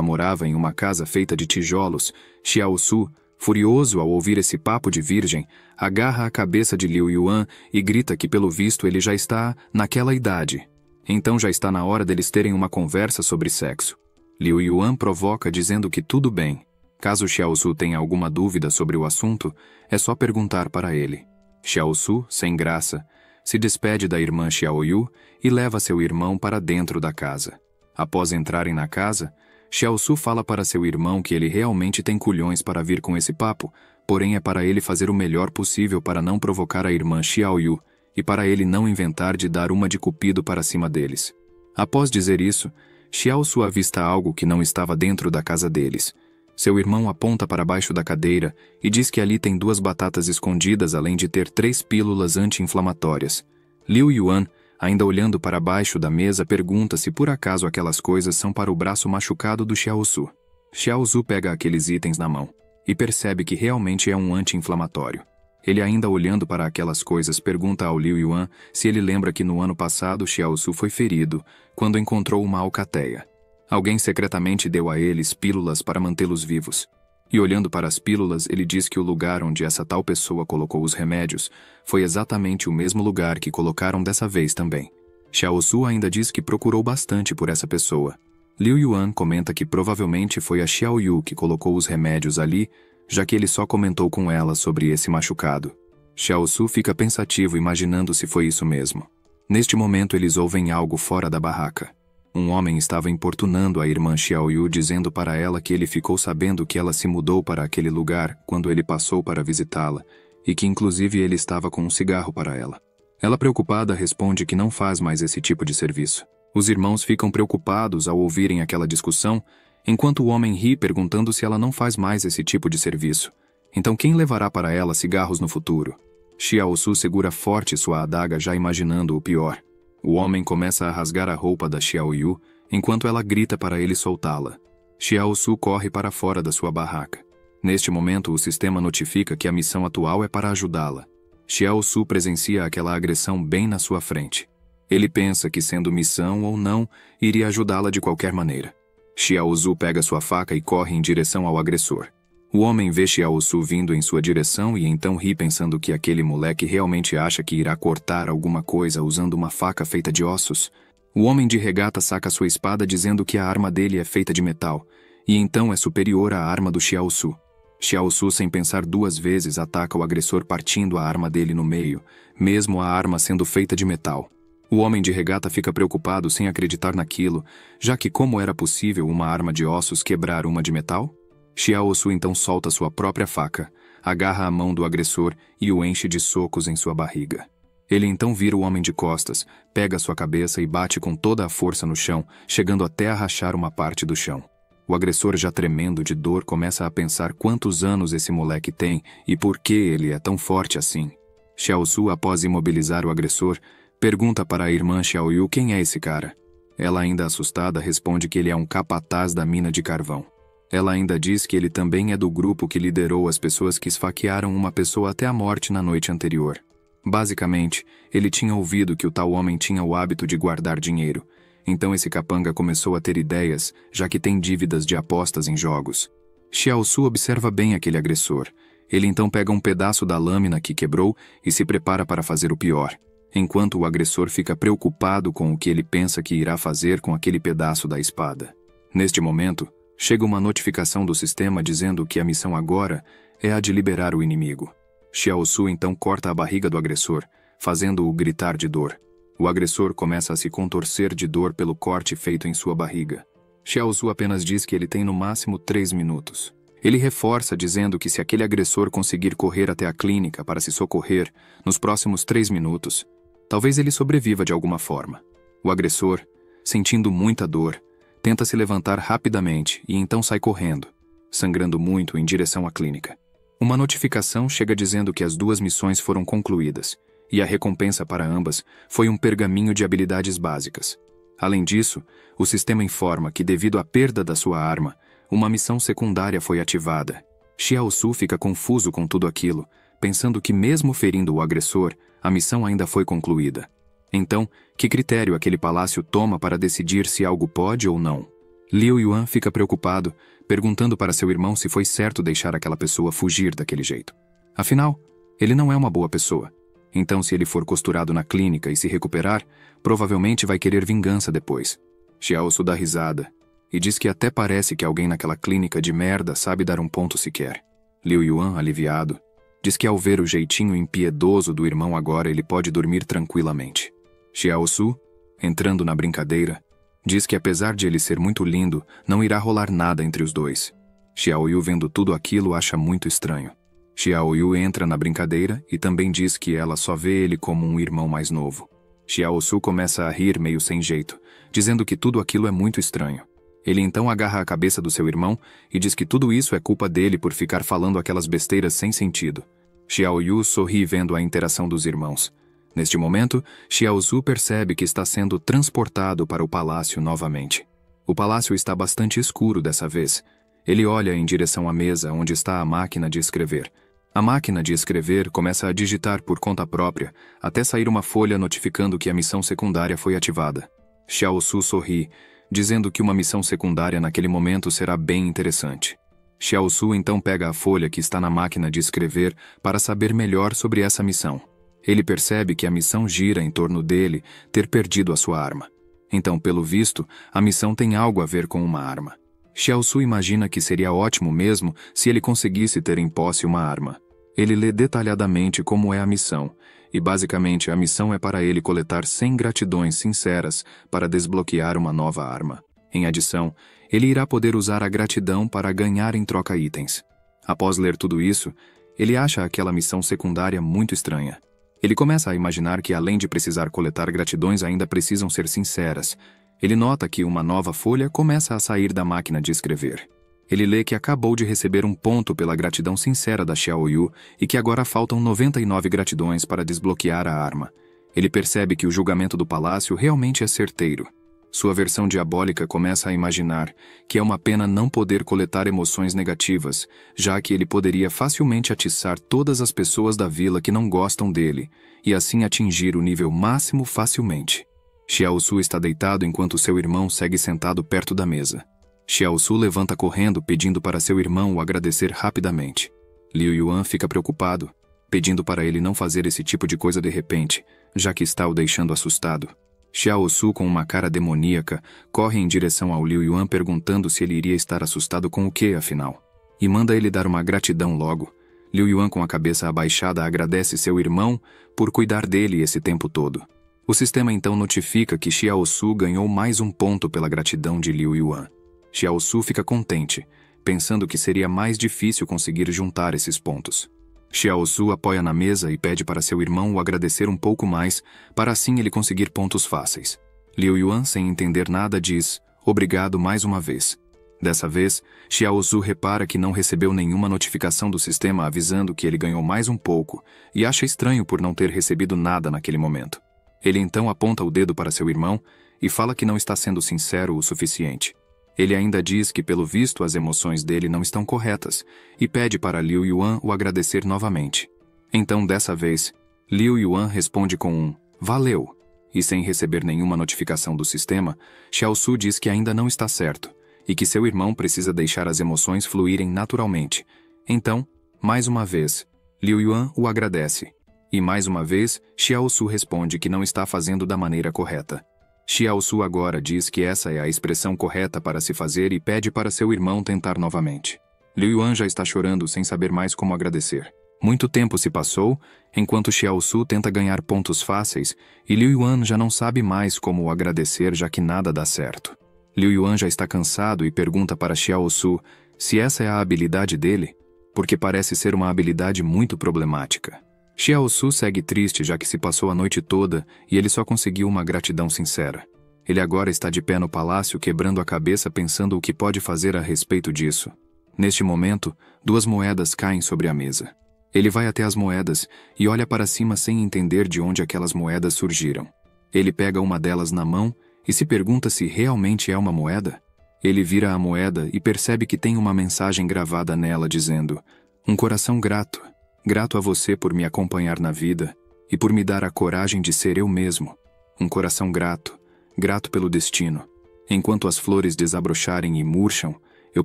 morava em uma casa feita de tijolos, Xiaosu, furioso ao ouvir esse papo de virgem, agarra a cabeça de Liu Yuan e grita que pelo visto ele já está naquela idade. Então já está na hora deles terem uma conversa sobre sexo. Liu Yuan provoca dizendo que tudo bem. Caso Xiaosu tenha alguma dúvida sobre o assunto, é só perguntar para ele. Xiaosu, sem graça, se despede da irmã Xiaoyu e leva seu irmão para dentro da casa. Após entrarem na casa, Xiaosu fala para seu irmão que ele realmente tem culhões para vir com esse papo, porém é para ele fazer o melhor possível para não provocar a irmã Xiaoyu e para ele não inventar de dar uma de cupido para cima deles. Após dizer isso, Xiaosu avista algo que não estava dentro da casa deles. Seu irmão aponta para baixo da cadeira e diz que ali tem 2 batatas escondidas, além de ter 3 pílulas anti-inflamatórias. Liu Yuan, ainda olhando para baixo da mesa, pergunta se por acaso aquelas coisas são para o braço machucado do Xiaosu. Xiaosu pega aqueles itens na mão e percebe que realmente é um anti-inflamatório. Ele, ainda olhando para aquelas coisas, pergunta ao Liu Yuan se ele lembra que no ano passado Xiaosu foi ferido quando encontrou uma alcateia. Alguém secretamente deu a eles pílulas para mantê-los vivos. E olhando para as pílulas, ele diz que o lugar onde essa tal pessoa colocou os remédios foi exatamente o mesmo lugar que colocaram dessa vez também. Xiaosu ainda diz que procurou bastante por essa pessoa. Liu Yuan comenta que provavelmente foi a Xiaoyu que colocou os remédios ali, já que ele só comentou com ela sobre esse machucado. Xiaosu fica pensativo, imaginando se foi isso mesmo. Neste momento, eles ouvem algo fora da barraca. Um homem estava importunando a irmã Xiaoyu, dizendo para ela que ele ficou sabendo que ela se mudou para aquele lugar quando ele passou para visitá-la, e que inclusive ele estava com um cigarro para ela. Ela, preocupada, responde que não faz mais esse tipo de serviço. Os irmãos ficam preocupados ao ouvirem aquela discussão, enquanto o homem ri, perguntando se ela não faz mais esse tipo de serviço. Então quem levará para ela cigarros no futuro? Xiaosu segura forte sua adaga, já imaginando o pior. O homem começa a rasgar a roupa da Xiaoyu, enquanto ela grita para ele soltá-la. Xiaosu corre para fora da sua barraca. Neste momento, o sistema notifica que a missão atual é para ajudá-la. Xiaosu presencia aquela agressão bem na sua frente. Ele pensa que, sendo missão ou não, iria ajudá-la de qualquer maneira. Xiaosu pega sua faca e corre em direção ao agressor. O homem vê Xiaosu vindo em sua direção e então ri, pensando que aquele moleque realmente acha que irá cortar alguma coisa usando uma faca feita de ossos. O homem de regata saca sua espada, dizendo que a arma dele é feita de metal, e então é superior à arma do Xiaosu. Xiaosu, sem pensar 2 vezes, ataca o agressor, partindo a arma dele no meio, mesmo a arma sendo feita de metal. O homem de regata fica preocupado, sem acreditar naquilo, já que como era possível uma arma de ossos quebrar uma de metal? Xiaosu então solta sua própria faca, agarra a mão do agressor e o enche de socos em sua barriga. Ele então vira o homem de costas, pega sua cabeça e bate com toda a força no chão, chegando até a rachar uma parte do chão. O agressor, já tremendo de dor, começa a pensar quantos anos esse moleque tem e por que ele é tão forte assim. Xiaosu, após imobilizar o agressor, pergunta para a irmã Xiaoyu quem é esse cara. Ela, ainda assustada, responde que ele é um capataz da mina de carvão. Ela ainda diz que ele também é do grupo que liderou as pessoas que esfaquearam uma pessoa até a morte na noite anterior. Basicamente, ele tinha ouvido que o tal homem tinha o hábito de guardar dinheiro. Então esse capanga começou a ter ideias, já que tem dívidas de apostas em jogos. Xiaosu observa bem aquele agressor. Ele então pega um pedaço da lâmina que quebrou e se prepara para fazer o pior, enquanto o agressor fica preocupado com o que ele pensa que irá fazer com aquele pedaço da espada. Neste momento, chega uma notificação do sistema dizendo que a missão agora é a de liberar o inimigo. Xiaosu então corta a barriga do agressor, fazendo-o gritar de dor. O agressor começa a se contorcer de dor pelo corte feito em sua barriga. Xiaosu apenas diz que ele tem no máximo 3 minutos. Ele reforça dizendo que se aquele agressor conseguir correr até a clínica para se socorrer nos próximos 3 minutos, Talvez ele sobreviva de alguma forma. O agressor, sentindo muita dor, tenta se levantar rapidamente e então sai correndo, sangrando muito em direção à clínica. Uma notificação chega dizendo que as 2 missões foram concluídas, e a recompensa para ambas foi um pergaminho de habilidades básicas. Além disso, o sistema informa que, devido à perda da sua arma, uma missão secundária foi ativada. Xiao Su fica confuso com tudo aquilo, pensando que mesmo ferindo o agressor, a missão ainda foi concluída. Então, que critério aquele palácio toma para decidir se algo pode ou não? Liu Yuan fica preocupado, perguntando para seu irmão se foi certo deixar aquela pessoa fugir daquele jeito. Afinal, ele não é uma boa pessoa. Então, se ele for costurado na clínica e se recuperar, provavelmente vai querer vingança depois. Xiao Su dá risada e diz que até parece que alguém naquela clínica de merda sabe dar um ponto sequer. Liu Yuan, aliviado, diz que ao ver o jeitinho impiedoso do irmão agora ele pode dormir tranquilamente. Xiao Su, entrando na brincadeira, diz que apesar de ele ser muito lindo, não irá rolar nada entre os dois. Xiao Yu, vendo tudo aquilo, acha muito estranho. Xiao Yu entra na brincadeira e também diz que ela só vê ele como um irmão mais novo. Xiao Su começa a rir meio sem jeito, dizendo que tudo aquilo é muito estranho. Ele então agarra a cabeça do seu irmão e diz que tudo isso é culpa dele por ficar falando aquelas besteiras sem sentido. Xiao Yu sorri vendo a interação dos irmãos. Neste momento, Xiao Su percebe que está sendo transportado para o palácio novamente. O palácio está bastante escuro dessa vez. Ele olha em direção à mesa onde está a máquina de escrever. A máquina de escrever começa a digitar por conta própria, até sair uma folha notificando que a missão secundária foi ativada. Xiao Su sorri, dizendo que uma missão secundária naquele momento será bem interessante. Xiao Su então pega a folha que está na máquina de escrever para saber melhor sobre essa missão. Ele percebe que a missão gira em torno dele ter perdido a sua arma. Então, pelo visto, a missão tem algo a ver com uma arma. Xiao Su imagina que seria ótimo mesmo se ele conseguisse ter em posse uma arma. Ele lê detalhadamente como é a missão, e basicamente a missão é para ele coletar 100 gratidões sinceras para desbloquear uma nova arma. Em adição, ele irá poder usar a gratidão para ganhar em troca itens. Após ler tudo isso, ele acha aquela missão secundária muito estranha. Ele começa a imaginar que além de precisar coletar gratidões ainda precisam ser sinceras. Ele nota que uma nova folha começa a sair da máquina de escrever. Ele lê que acabou de receber um ponto pela gratidão sincera da Xiao Yu e que agora faltam 99 gratidões para desbloquear a arma. Ele percebe que o julgamento do palácio realmente é certeiro. Sua versão diabólica começa a imaginar que é uma pena não poder coletar emoções negativas, já que ele poderia facilmente atiçar todas as pessoas da vila que não gostam dele, e assim atingir o nível máximo facilmente. Xiao Su está deitado enquanto seu irmão segue sentado perto da mesa. Xiao Su levanta correndo pedindo para seu irmão o agradecer rapidamente. Liu Yuan fica preocupado, pedindo para ele não fazer esse tipo de coisa de repente, já que está o deixando assustado. Xiao Su, com uma cara demoníaca, corre em direção ao Liu Yuan perguntando se ele iria estar assustado com o que, afinal. E manda ele dar uma gratidão logo. Liu Yuan, com a cabeça abaixada, agradece seu irmão por cuidar dele esse tempo todo. O sistema então notifica que Xiao Su ganhou mais um ponto pela gratidão de Liu Yuan. Xiao Su fica contente, pensando que seria mais difícil conseguir juntar esses pontos. Xiao Su apoia na mesa e pede para seu irmão o agradecer um pouco mais, para assim ele conseguir pontos fáceis. Liu Yuan, sem entender nada, diz, obrigado mais uma vez. Dessa vez, Xiao Su repara que não recebeu nenhuma notificação do sistema avisando que ele ganhou mais um pouco, e acha estranho por não ter recebido nada naquele momento. Ele então aponta o dedo para seu irmão e fala que não está sendo sincero o suficiente. Ele ainda diz que, pelo visto, as emoções dele não estão corretas e pede para Liu Yuan o agradecer novamente. Então, dessa vez, Liu Yuan responde com um "valeu", e sem receber nenhuma notificação do sistema, Xiao Su diz que ainda não está certo e que seu irmão precisa deixar as emoções fluírem naturalmente. Então, mais uma vez, Liu Yuan o agradece. E mais uma vez, Xiao Su responde que não está fazendo da maneira correta. Xiao Su agora diz que essa é a expressão correta para se fazer e pede para seu irmão tentar novamente. Liu Yuan já está chorando sem saber mais como agradecer. Muito tempo se passou, enquanto Xiao Su tenta ganhar pontos fáceis, e Liu Yuan já não sabe mais como o agradecer já que nada dá certo. Liu Yuan já está cansado e pergunta para Xiao Su se essa é a habilidade dele, porque parece ser uma habilidade muito problemática. Xiaosu segue triste já que se passou a noite toda e ele só conseguiu uma gratidão sincera. Ele agora está de pé no palácio quebrando a cabeça pensando o que pode fazer a respeito disso. Neste momento, 2 moedas caem sobre a mesa. Ele vai até as moedas e olha para cima sem entender de onde aquelas moedas surgiram. Ele pega uma delas na mão e se pergunta se realmente é uma moeda. Ele vira a moeda e percebe que tem uma mensagem gravada nela dizendo: "Um coração grato. Grato a você por me acompanhar na vida e por me dar a coragem de ser eu mesmo. Um coração grato. Grato pelo destino. Enquanto as flores desabrocharem e murcham, eu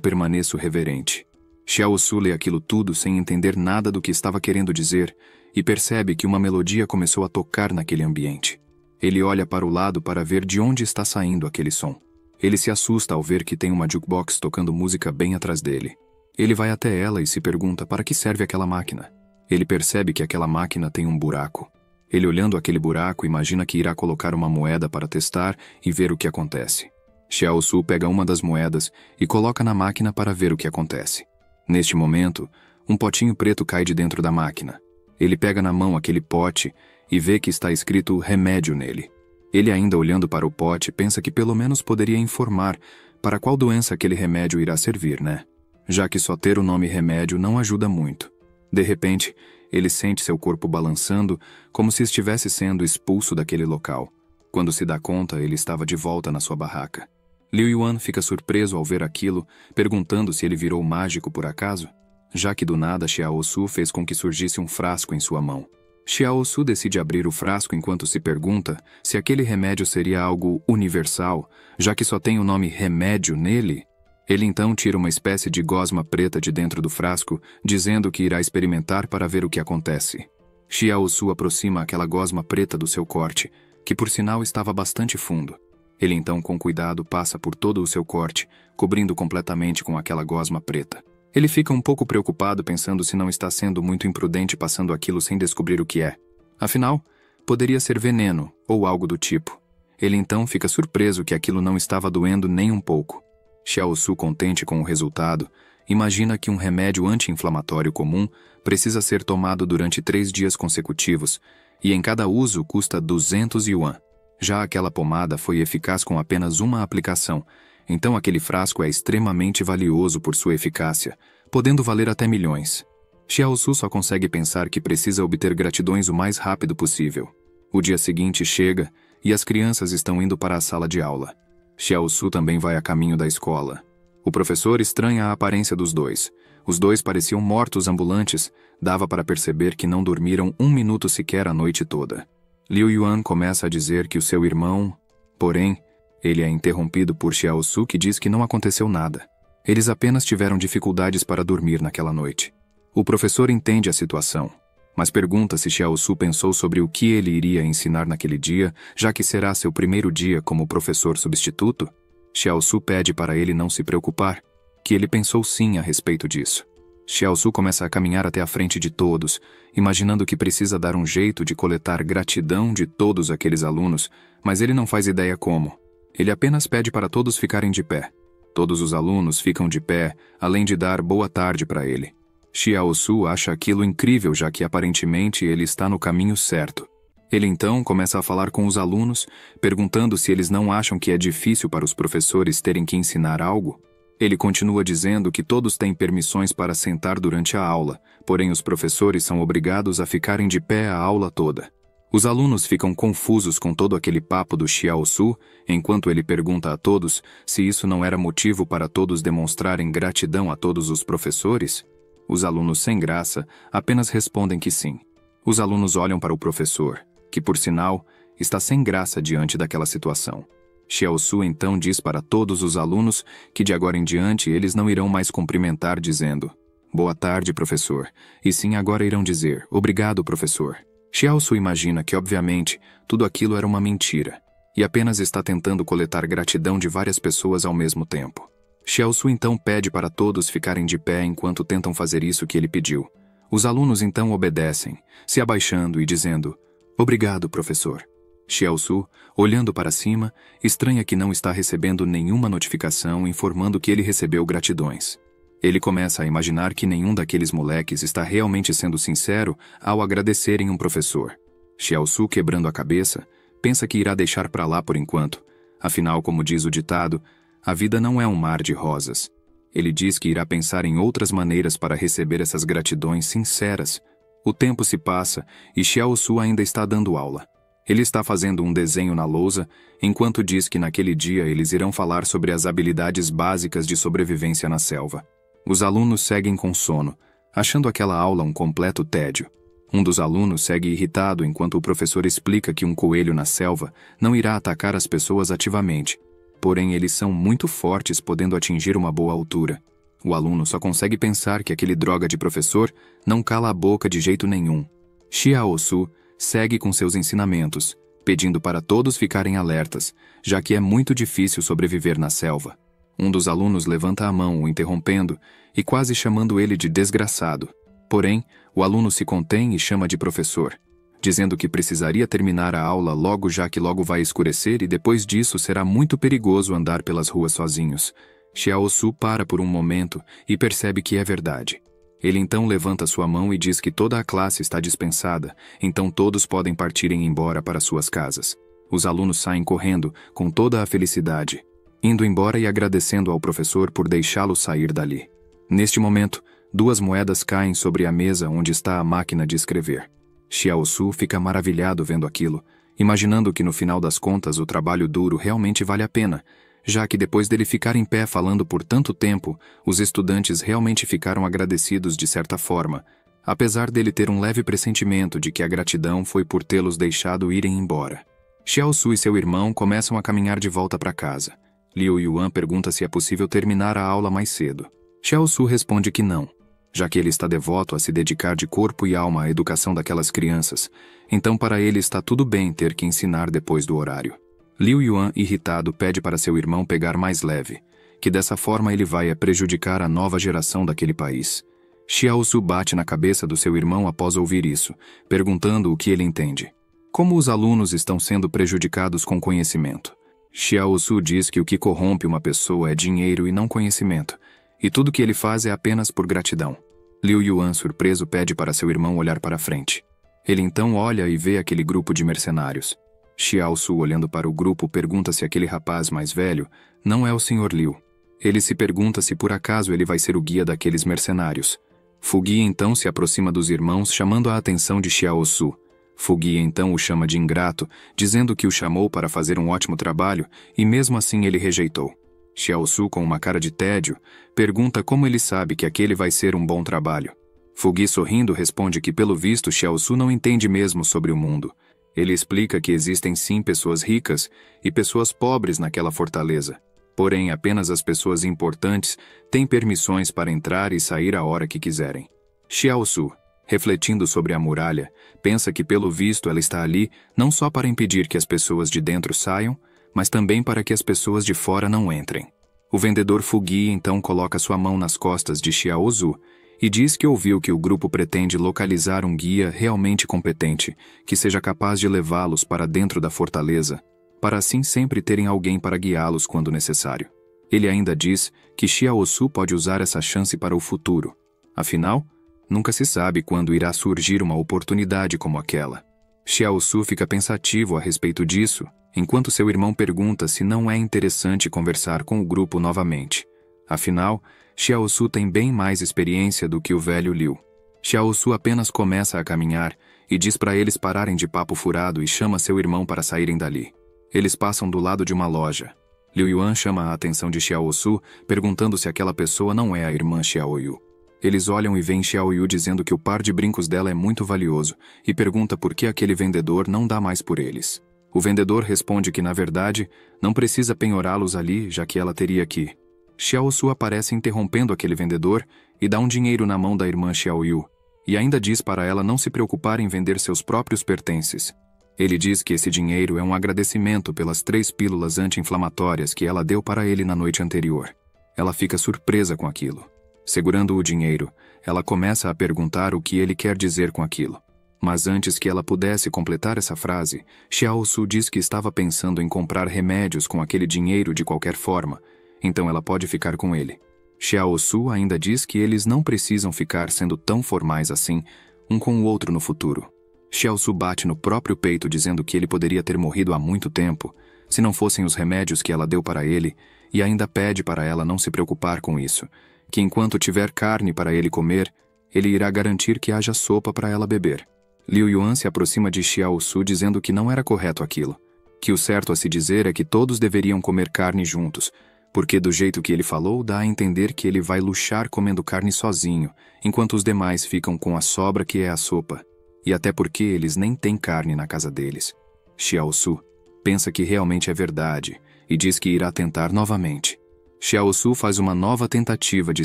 permaneço reverente." Xiaosu lê aquilo tudo sem entender nada do que estava querendo dizer e percebe que uma melodia começou a tocar naquele ambiente. Ele olha para o lado para ver de onde está saindo aquele som. Ele se assusta ao ver que tem uma jukebox tocando música bem atrás dele. Ele vai até ela e se pergunta para que serve aquela máquina. Ele percebe que aquela máquina tem um buraco. Ele, olhando aquele buraco, imagina que irá colocar uma moeda para testar e ver o que acontece. Xiaosu pega uma das moedas e coloca na máquina para ver o que acontece. Neste momento, um potinho preto cai de dentro da máquina. Ele pega na mão aquele pote e vê que está escrito remédio nele. Ele, ainda olhando para o pote, pensa que pelo menos poderia informar para qual doença aquele remédio irá servir, né? Já que só ter o nome remédio não ajuda muito. De repente, ele sente seu corpo balançando como se estivesse sendo expulso daquele local. Quando se dá conta, ele estava de volta na sua barraca. Liu Yuan fica surpreso ao ver aquilo, perguntando se ele virou mágico por acaso, já que do nada Xiaosu fez com que surgisse um frasco em sua mão. Xiaosu decide abrir o frasco enquanto se pergunta se aquele remédio seria algo universal, já que só tem o nome remédio nele. Ele então tira uma espécie de gosma preta de dentro do frasco, dizendo que irá experimentar para ver o que acontece. Xiaosu aproxima aquela gosma preta do seu corte, que por sinal estava bastante fundo. Ele então, com cuidado, passa por todo o seu corte, cobrindo completamente com aquela gosma preta. Ele fica um pouco preocupado pensando se não está sendo muito imprudente passando aquilo sem descobrir o que é. Afinal, poderia ser veneno ou algo do tipo. Ele então fica surpreso que aquilo não estava doendo nem um pouco. Xiaosu, contente com o resultado, imagina que um remédio anti-inflamatório comum precisa ser tomado durante 3 dias consecutivos, e em cada uso custa 200 yuan. Já aquela pomada foi eficaz com apenas uma aplicação, então aquele frasco é extremamente valioso por sua eficácia, podendo valer até milhões. Xiaosu só consegue pensar que precisa obter gratidões o mais rápido possível. O dia seguinte chega e as crianças estão indo para a sala de aula. Xiaosu também vai a caminho da escola. O professor estranha a aparência dos dois. Os dois pareciam mortos ambulantes, dava para perceber que não dormiram 1 minuto sequer a noite toda. Liu Yuan começa a dizer que o seu irmão... Porém, ele é interrompido por Xiaosu, que diz que não aconteceu nada. Eles apenas tiveram dificuldades para dormir naquela noite. O professor entende a situação, mas pergunta se Xiaosu pensou sobre o que ele iria ensinar naquele dia, já que será seu primeiro dia como professor substituto. Xiaosu pede para ele não se preocupar, que ele pensou sim a respeito disso. Xiaosu começa a caminhar até a frente de todos, imaginando que precisa dar um jeito de coletar gratidão de todos aqueles alunos, mas ele não faz ideia como. Ele apenas pede para todos ficarem de pé. Todos os alunos ficam de pé, além de dar boa tarde para ele. Xiaosu acha aquilo incrível, já que aparentemente ele está no caminho certo. Ele então começa a falar com os alunos, perguntando se eles não acham que é difícil para os professores terem que ensinar algo. Ele continua dizendo que todos têm permissões para sentar durante a aula, porém os professores são obrigados a ficarem de pé a aula toda. Os alunos ficam confusos com todo aquele papo do Xiaosu, enquanto ele pergunta a todos se isso não era motivo para todos demonstrarem gratidão a todos os professores. Os alunos, sem graça, apenas respondem que sim. Os alunos olham para o professor, que, por sinal, está sem graça diante daquela situação. Xiaosu então diz para todos os alunos que de agora em diante eles não irão mais cumprimentar dizendo "Boa tarde, professor", e sim agora irão dizer "Obrigado, professor". Xiaosu imagina que, obviamente, tudo aquilo era uma mentira, e apenas está tentando coletar gratidão de várias pessoas ao mesmo tempo. Xiaosu então pede para todos ficarem de pé enquanto tentam fazer isso que ele pediu. Os alunos então obedecem, se abaixando e dizendo "Obrigado, professor". Xiaosu, olhando para cima, estranha que não está recebendo nenhuma notificação informando que ele recebeu gratidões. Ele começa a imaginar que nenhum daqueles moleques está realmente sendo sincero ao agradecerem um professor. Xiaosu, quebrando a cabeça, pensa que irá deixar pra lá por enquanto. Afinal, como diz o ditado, a vida não é um mar de rosas. Ele diz que irá pensar em outras maneiras para receber essas gratidões sinceras. O tempo se passa e Xiaosu ainda está dando aula. Ele está fazendo um desenho na lousa, enquanto diz que naquele dia eles irão falar sobre as habilidades básicas de sobrevivência na selva. Os alunos seguem com sono, achando aquela aula um completo tédio. Um dos alunos segue irritado enquanto o professor explica que um coelho na selva não irá atacar as pessoas ativamente. Porém, eles são muito fortes, podendo atingir uma boa altura. O aluno só consegue pensar que aquele droga de professor não cala a boca de jeito nenhum. Xiaosu segue com seus ensinamentos, pedindo para todos ficarem alertas, já que é muito difícil sobreviver na selva. Um dos alunos levanta a mão, o interrompendo e quase chamando ele de desgraçado. Porém, o aluno se contém e chama de professor, dizendo que precisaria terminar a aula logo, já que logo vai escurecer e depois disso será muito perigoso andar pelas ruas sozinhos. Xiaosu para por um momento e percebe que é verdade. Ele então levanta sua mão e diz que toda a classe está dispensada, então todos podem partir embora para suas casas. Os alunos saem correndo, com toda a felicidade, indo embora e agradecendo ao professor por deixá-lo sair dali. Neste momento, 2 moedas caem sobre a mesa onde está a máquina de escrever. Xiaosu fica maravilhado vendo aquilo, imaginando que no final das contas o trabalho duro realmente vale a pena, já que depois dele ficar em pé falando por tanto tempo, os estudantes realmente ficaram agradecidos de certa forma, apesar dele ter um leve pressentimento de que a gratidão foi por tê-los deixado irem embora. Xiaosu e seu irmão começam a caminhar de volta para casa. Liu Yuan pergunta se é possível terminar a aula mais cedo. Xiaosu responde que não, já que ele está devoto a se dedicar de corpo e alma à educação daquelas crianças, então para ele está tudo bem ter que ensinar depois do horário. Liu Yuan, irritado, pede para seu irmão pegar mais leve, que dessa forma ele vai prejudicar a nova geração daquele país. Xiaosu bate na cabeça do seu irmão após ouvir isso, perguntando o que ele entende. Como os alunos estão sendo prejudicados com conhecimento? Xiaosu diz que o que corrompe uma pessoa é dinheiro e não conhecimento, e tudo que ele faz é apenas por gratidão. Liu Yuan, surpreso, pede para seu irmão olhar para frente. Ele então olha e vê aquele grupo de mercenários. Xiaosu, olhando para o grupo, pergunta se aquele rapaz mais velho não é o Sr. Liu. Ele se pergunta se por acaso ele vai ser o guia daqueles mercenários. Fu Guia então se aproxima dos irmãos, chamando a atenção de Xiaosu. Fu Guia então o chama de ingrato, dizendo que o chamou para fazer um ótimo trabalho e mesmo assim ele rejeitou. Xiaosu, com uma cara de tédio, pergunta como ele sabe que aquele vai ser um bom trabalho. Fu Guia, sorrindo, responde que pelo visto Xiaosu não entende mesmo sobre o mundo. Ele explica que existem sim pessoas ricas e pessoas pobres naquela fortaleza. Porém, apenas as pessoas importantes têm permissões para entrar e sair a hora que quiserem. Xiaosu, refletindo sobre a muralha, pensa que pelo visto ela está ali não só para impedir que as pessoas de dentro saiam, mas também para que as pessoas de fora não entrem. O vendedor Fu Guia então coloca sua mão nas costas de Xiaosu e diz que ouviu que o grupo pretende localizar um guia realmente competente, que seja capaz de levá-los para dentro da fortaleza, para assim sempre terem alguém para guiá-los quando necessário. Ele ainda diz que Xiaosu pode usar essa chance para o futuro. Afinal, nunca se sabe quando irá surgir uma oportunidade como aquela. Xiaosu fica pensativo a respeito disso, enquanto seu irmão pergunta se não é interessante conversar com o grupo novamente. Afinal, Xiaosu tem bem mais experiência do que o velho Liu. Xiaosu apenas começa a caminhar e diz para eles pararem de papo furado e chama seu irmão para saírem dali. Eles passam do lado de uma loja. Liu Yuan chama a atenção de Xiaosu, perguntando se aquela pessoa não é a irmã Xiaoyu. Eles olham e veem Xiaoyu dizendo que o par de brincos dela é muito valioso e pergunta por que aquele vendedor não dá mais por eles. O vendedor responde que, na verdade, não precisa penhorá-los ali, já que ela teria que. Xiaosu aparece interrompendo aquele vendedor e dá um dinheiro na mão da irmã Xiaoyu, e ainda diz para ela não se preocupar em vender seus próprios pertences. Ele diz que esse dinheiro é um agradecimento pelas 3 pílulas anti-inflamatórias que ela deu para ele na noite anterior. Ela fica surpresa com aquilo. Segurando o dinheiro, ela começa a perguntar o que ele quer dizer com aquilo. Mas antes que ela pudesse completar essa frase, Xiaosu diz que estava pensando em comprar remédios com aquele dinheiro de qualquer forma, então ela pode ficar com ele. Xiao Su ainda diz que eles não precisam ficar sendo tão formais assim, um com o outro no futuro. Xiao Su bate no próprio peito dizendo que ele poderia ter morrido há muito tempo, se não fossem os remédios que ela deu para ele, e ainda pede para ela não se preocupar com isso, que enquanto tiver carne para ele comer, ele irá garantir que haja sopa para ela beber. Liu Yuan se aproxima de Xiao Su dizendo que não era correto aquilo, que o certo a se dizer é que todos deveriam comer carne juntos, porque do jeito que ele falou dá a entender que ele vai luxar comendo carne sozinho, enquanto os demais ficam com a sobra que é a sopa, e até porque eles nem têm carne na casa deles. Xiao Su pensa que realmente é verdade e diz que irá tentar novamente. Xiao Su faz uma nova tentativa de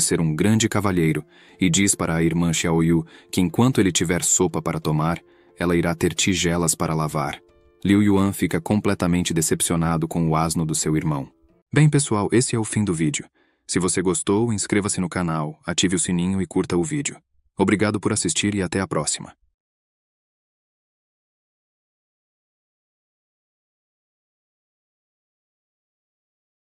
ser um grande cavalheiro e diz para a irmã Xiao Yu que enquanto ele tiver sopa para tomar, ela irá ter tigelas para lavar. Liu Yuan fica completamente decepcionado com o asno do seu irmão. Bem, pessoal, esse é o fim do vídeo. Se você gostou, inscreva-se no canal, ative o sininho e curta o vídeo. Obrigado por assistir e até a próxima.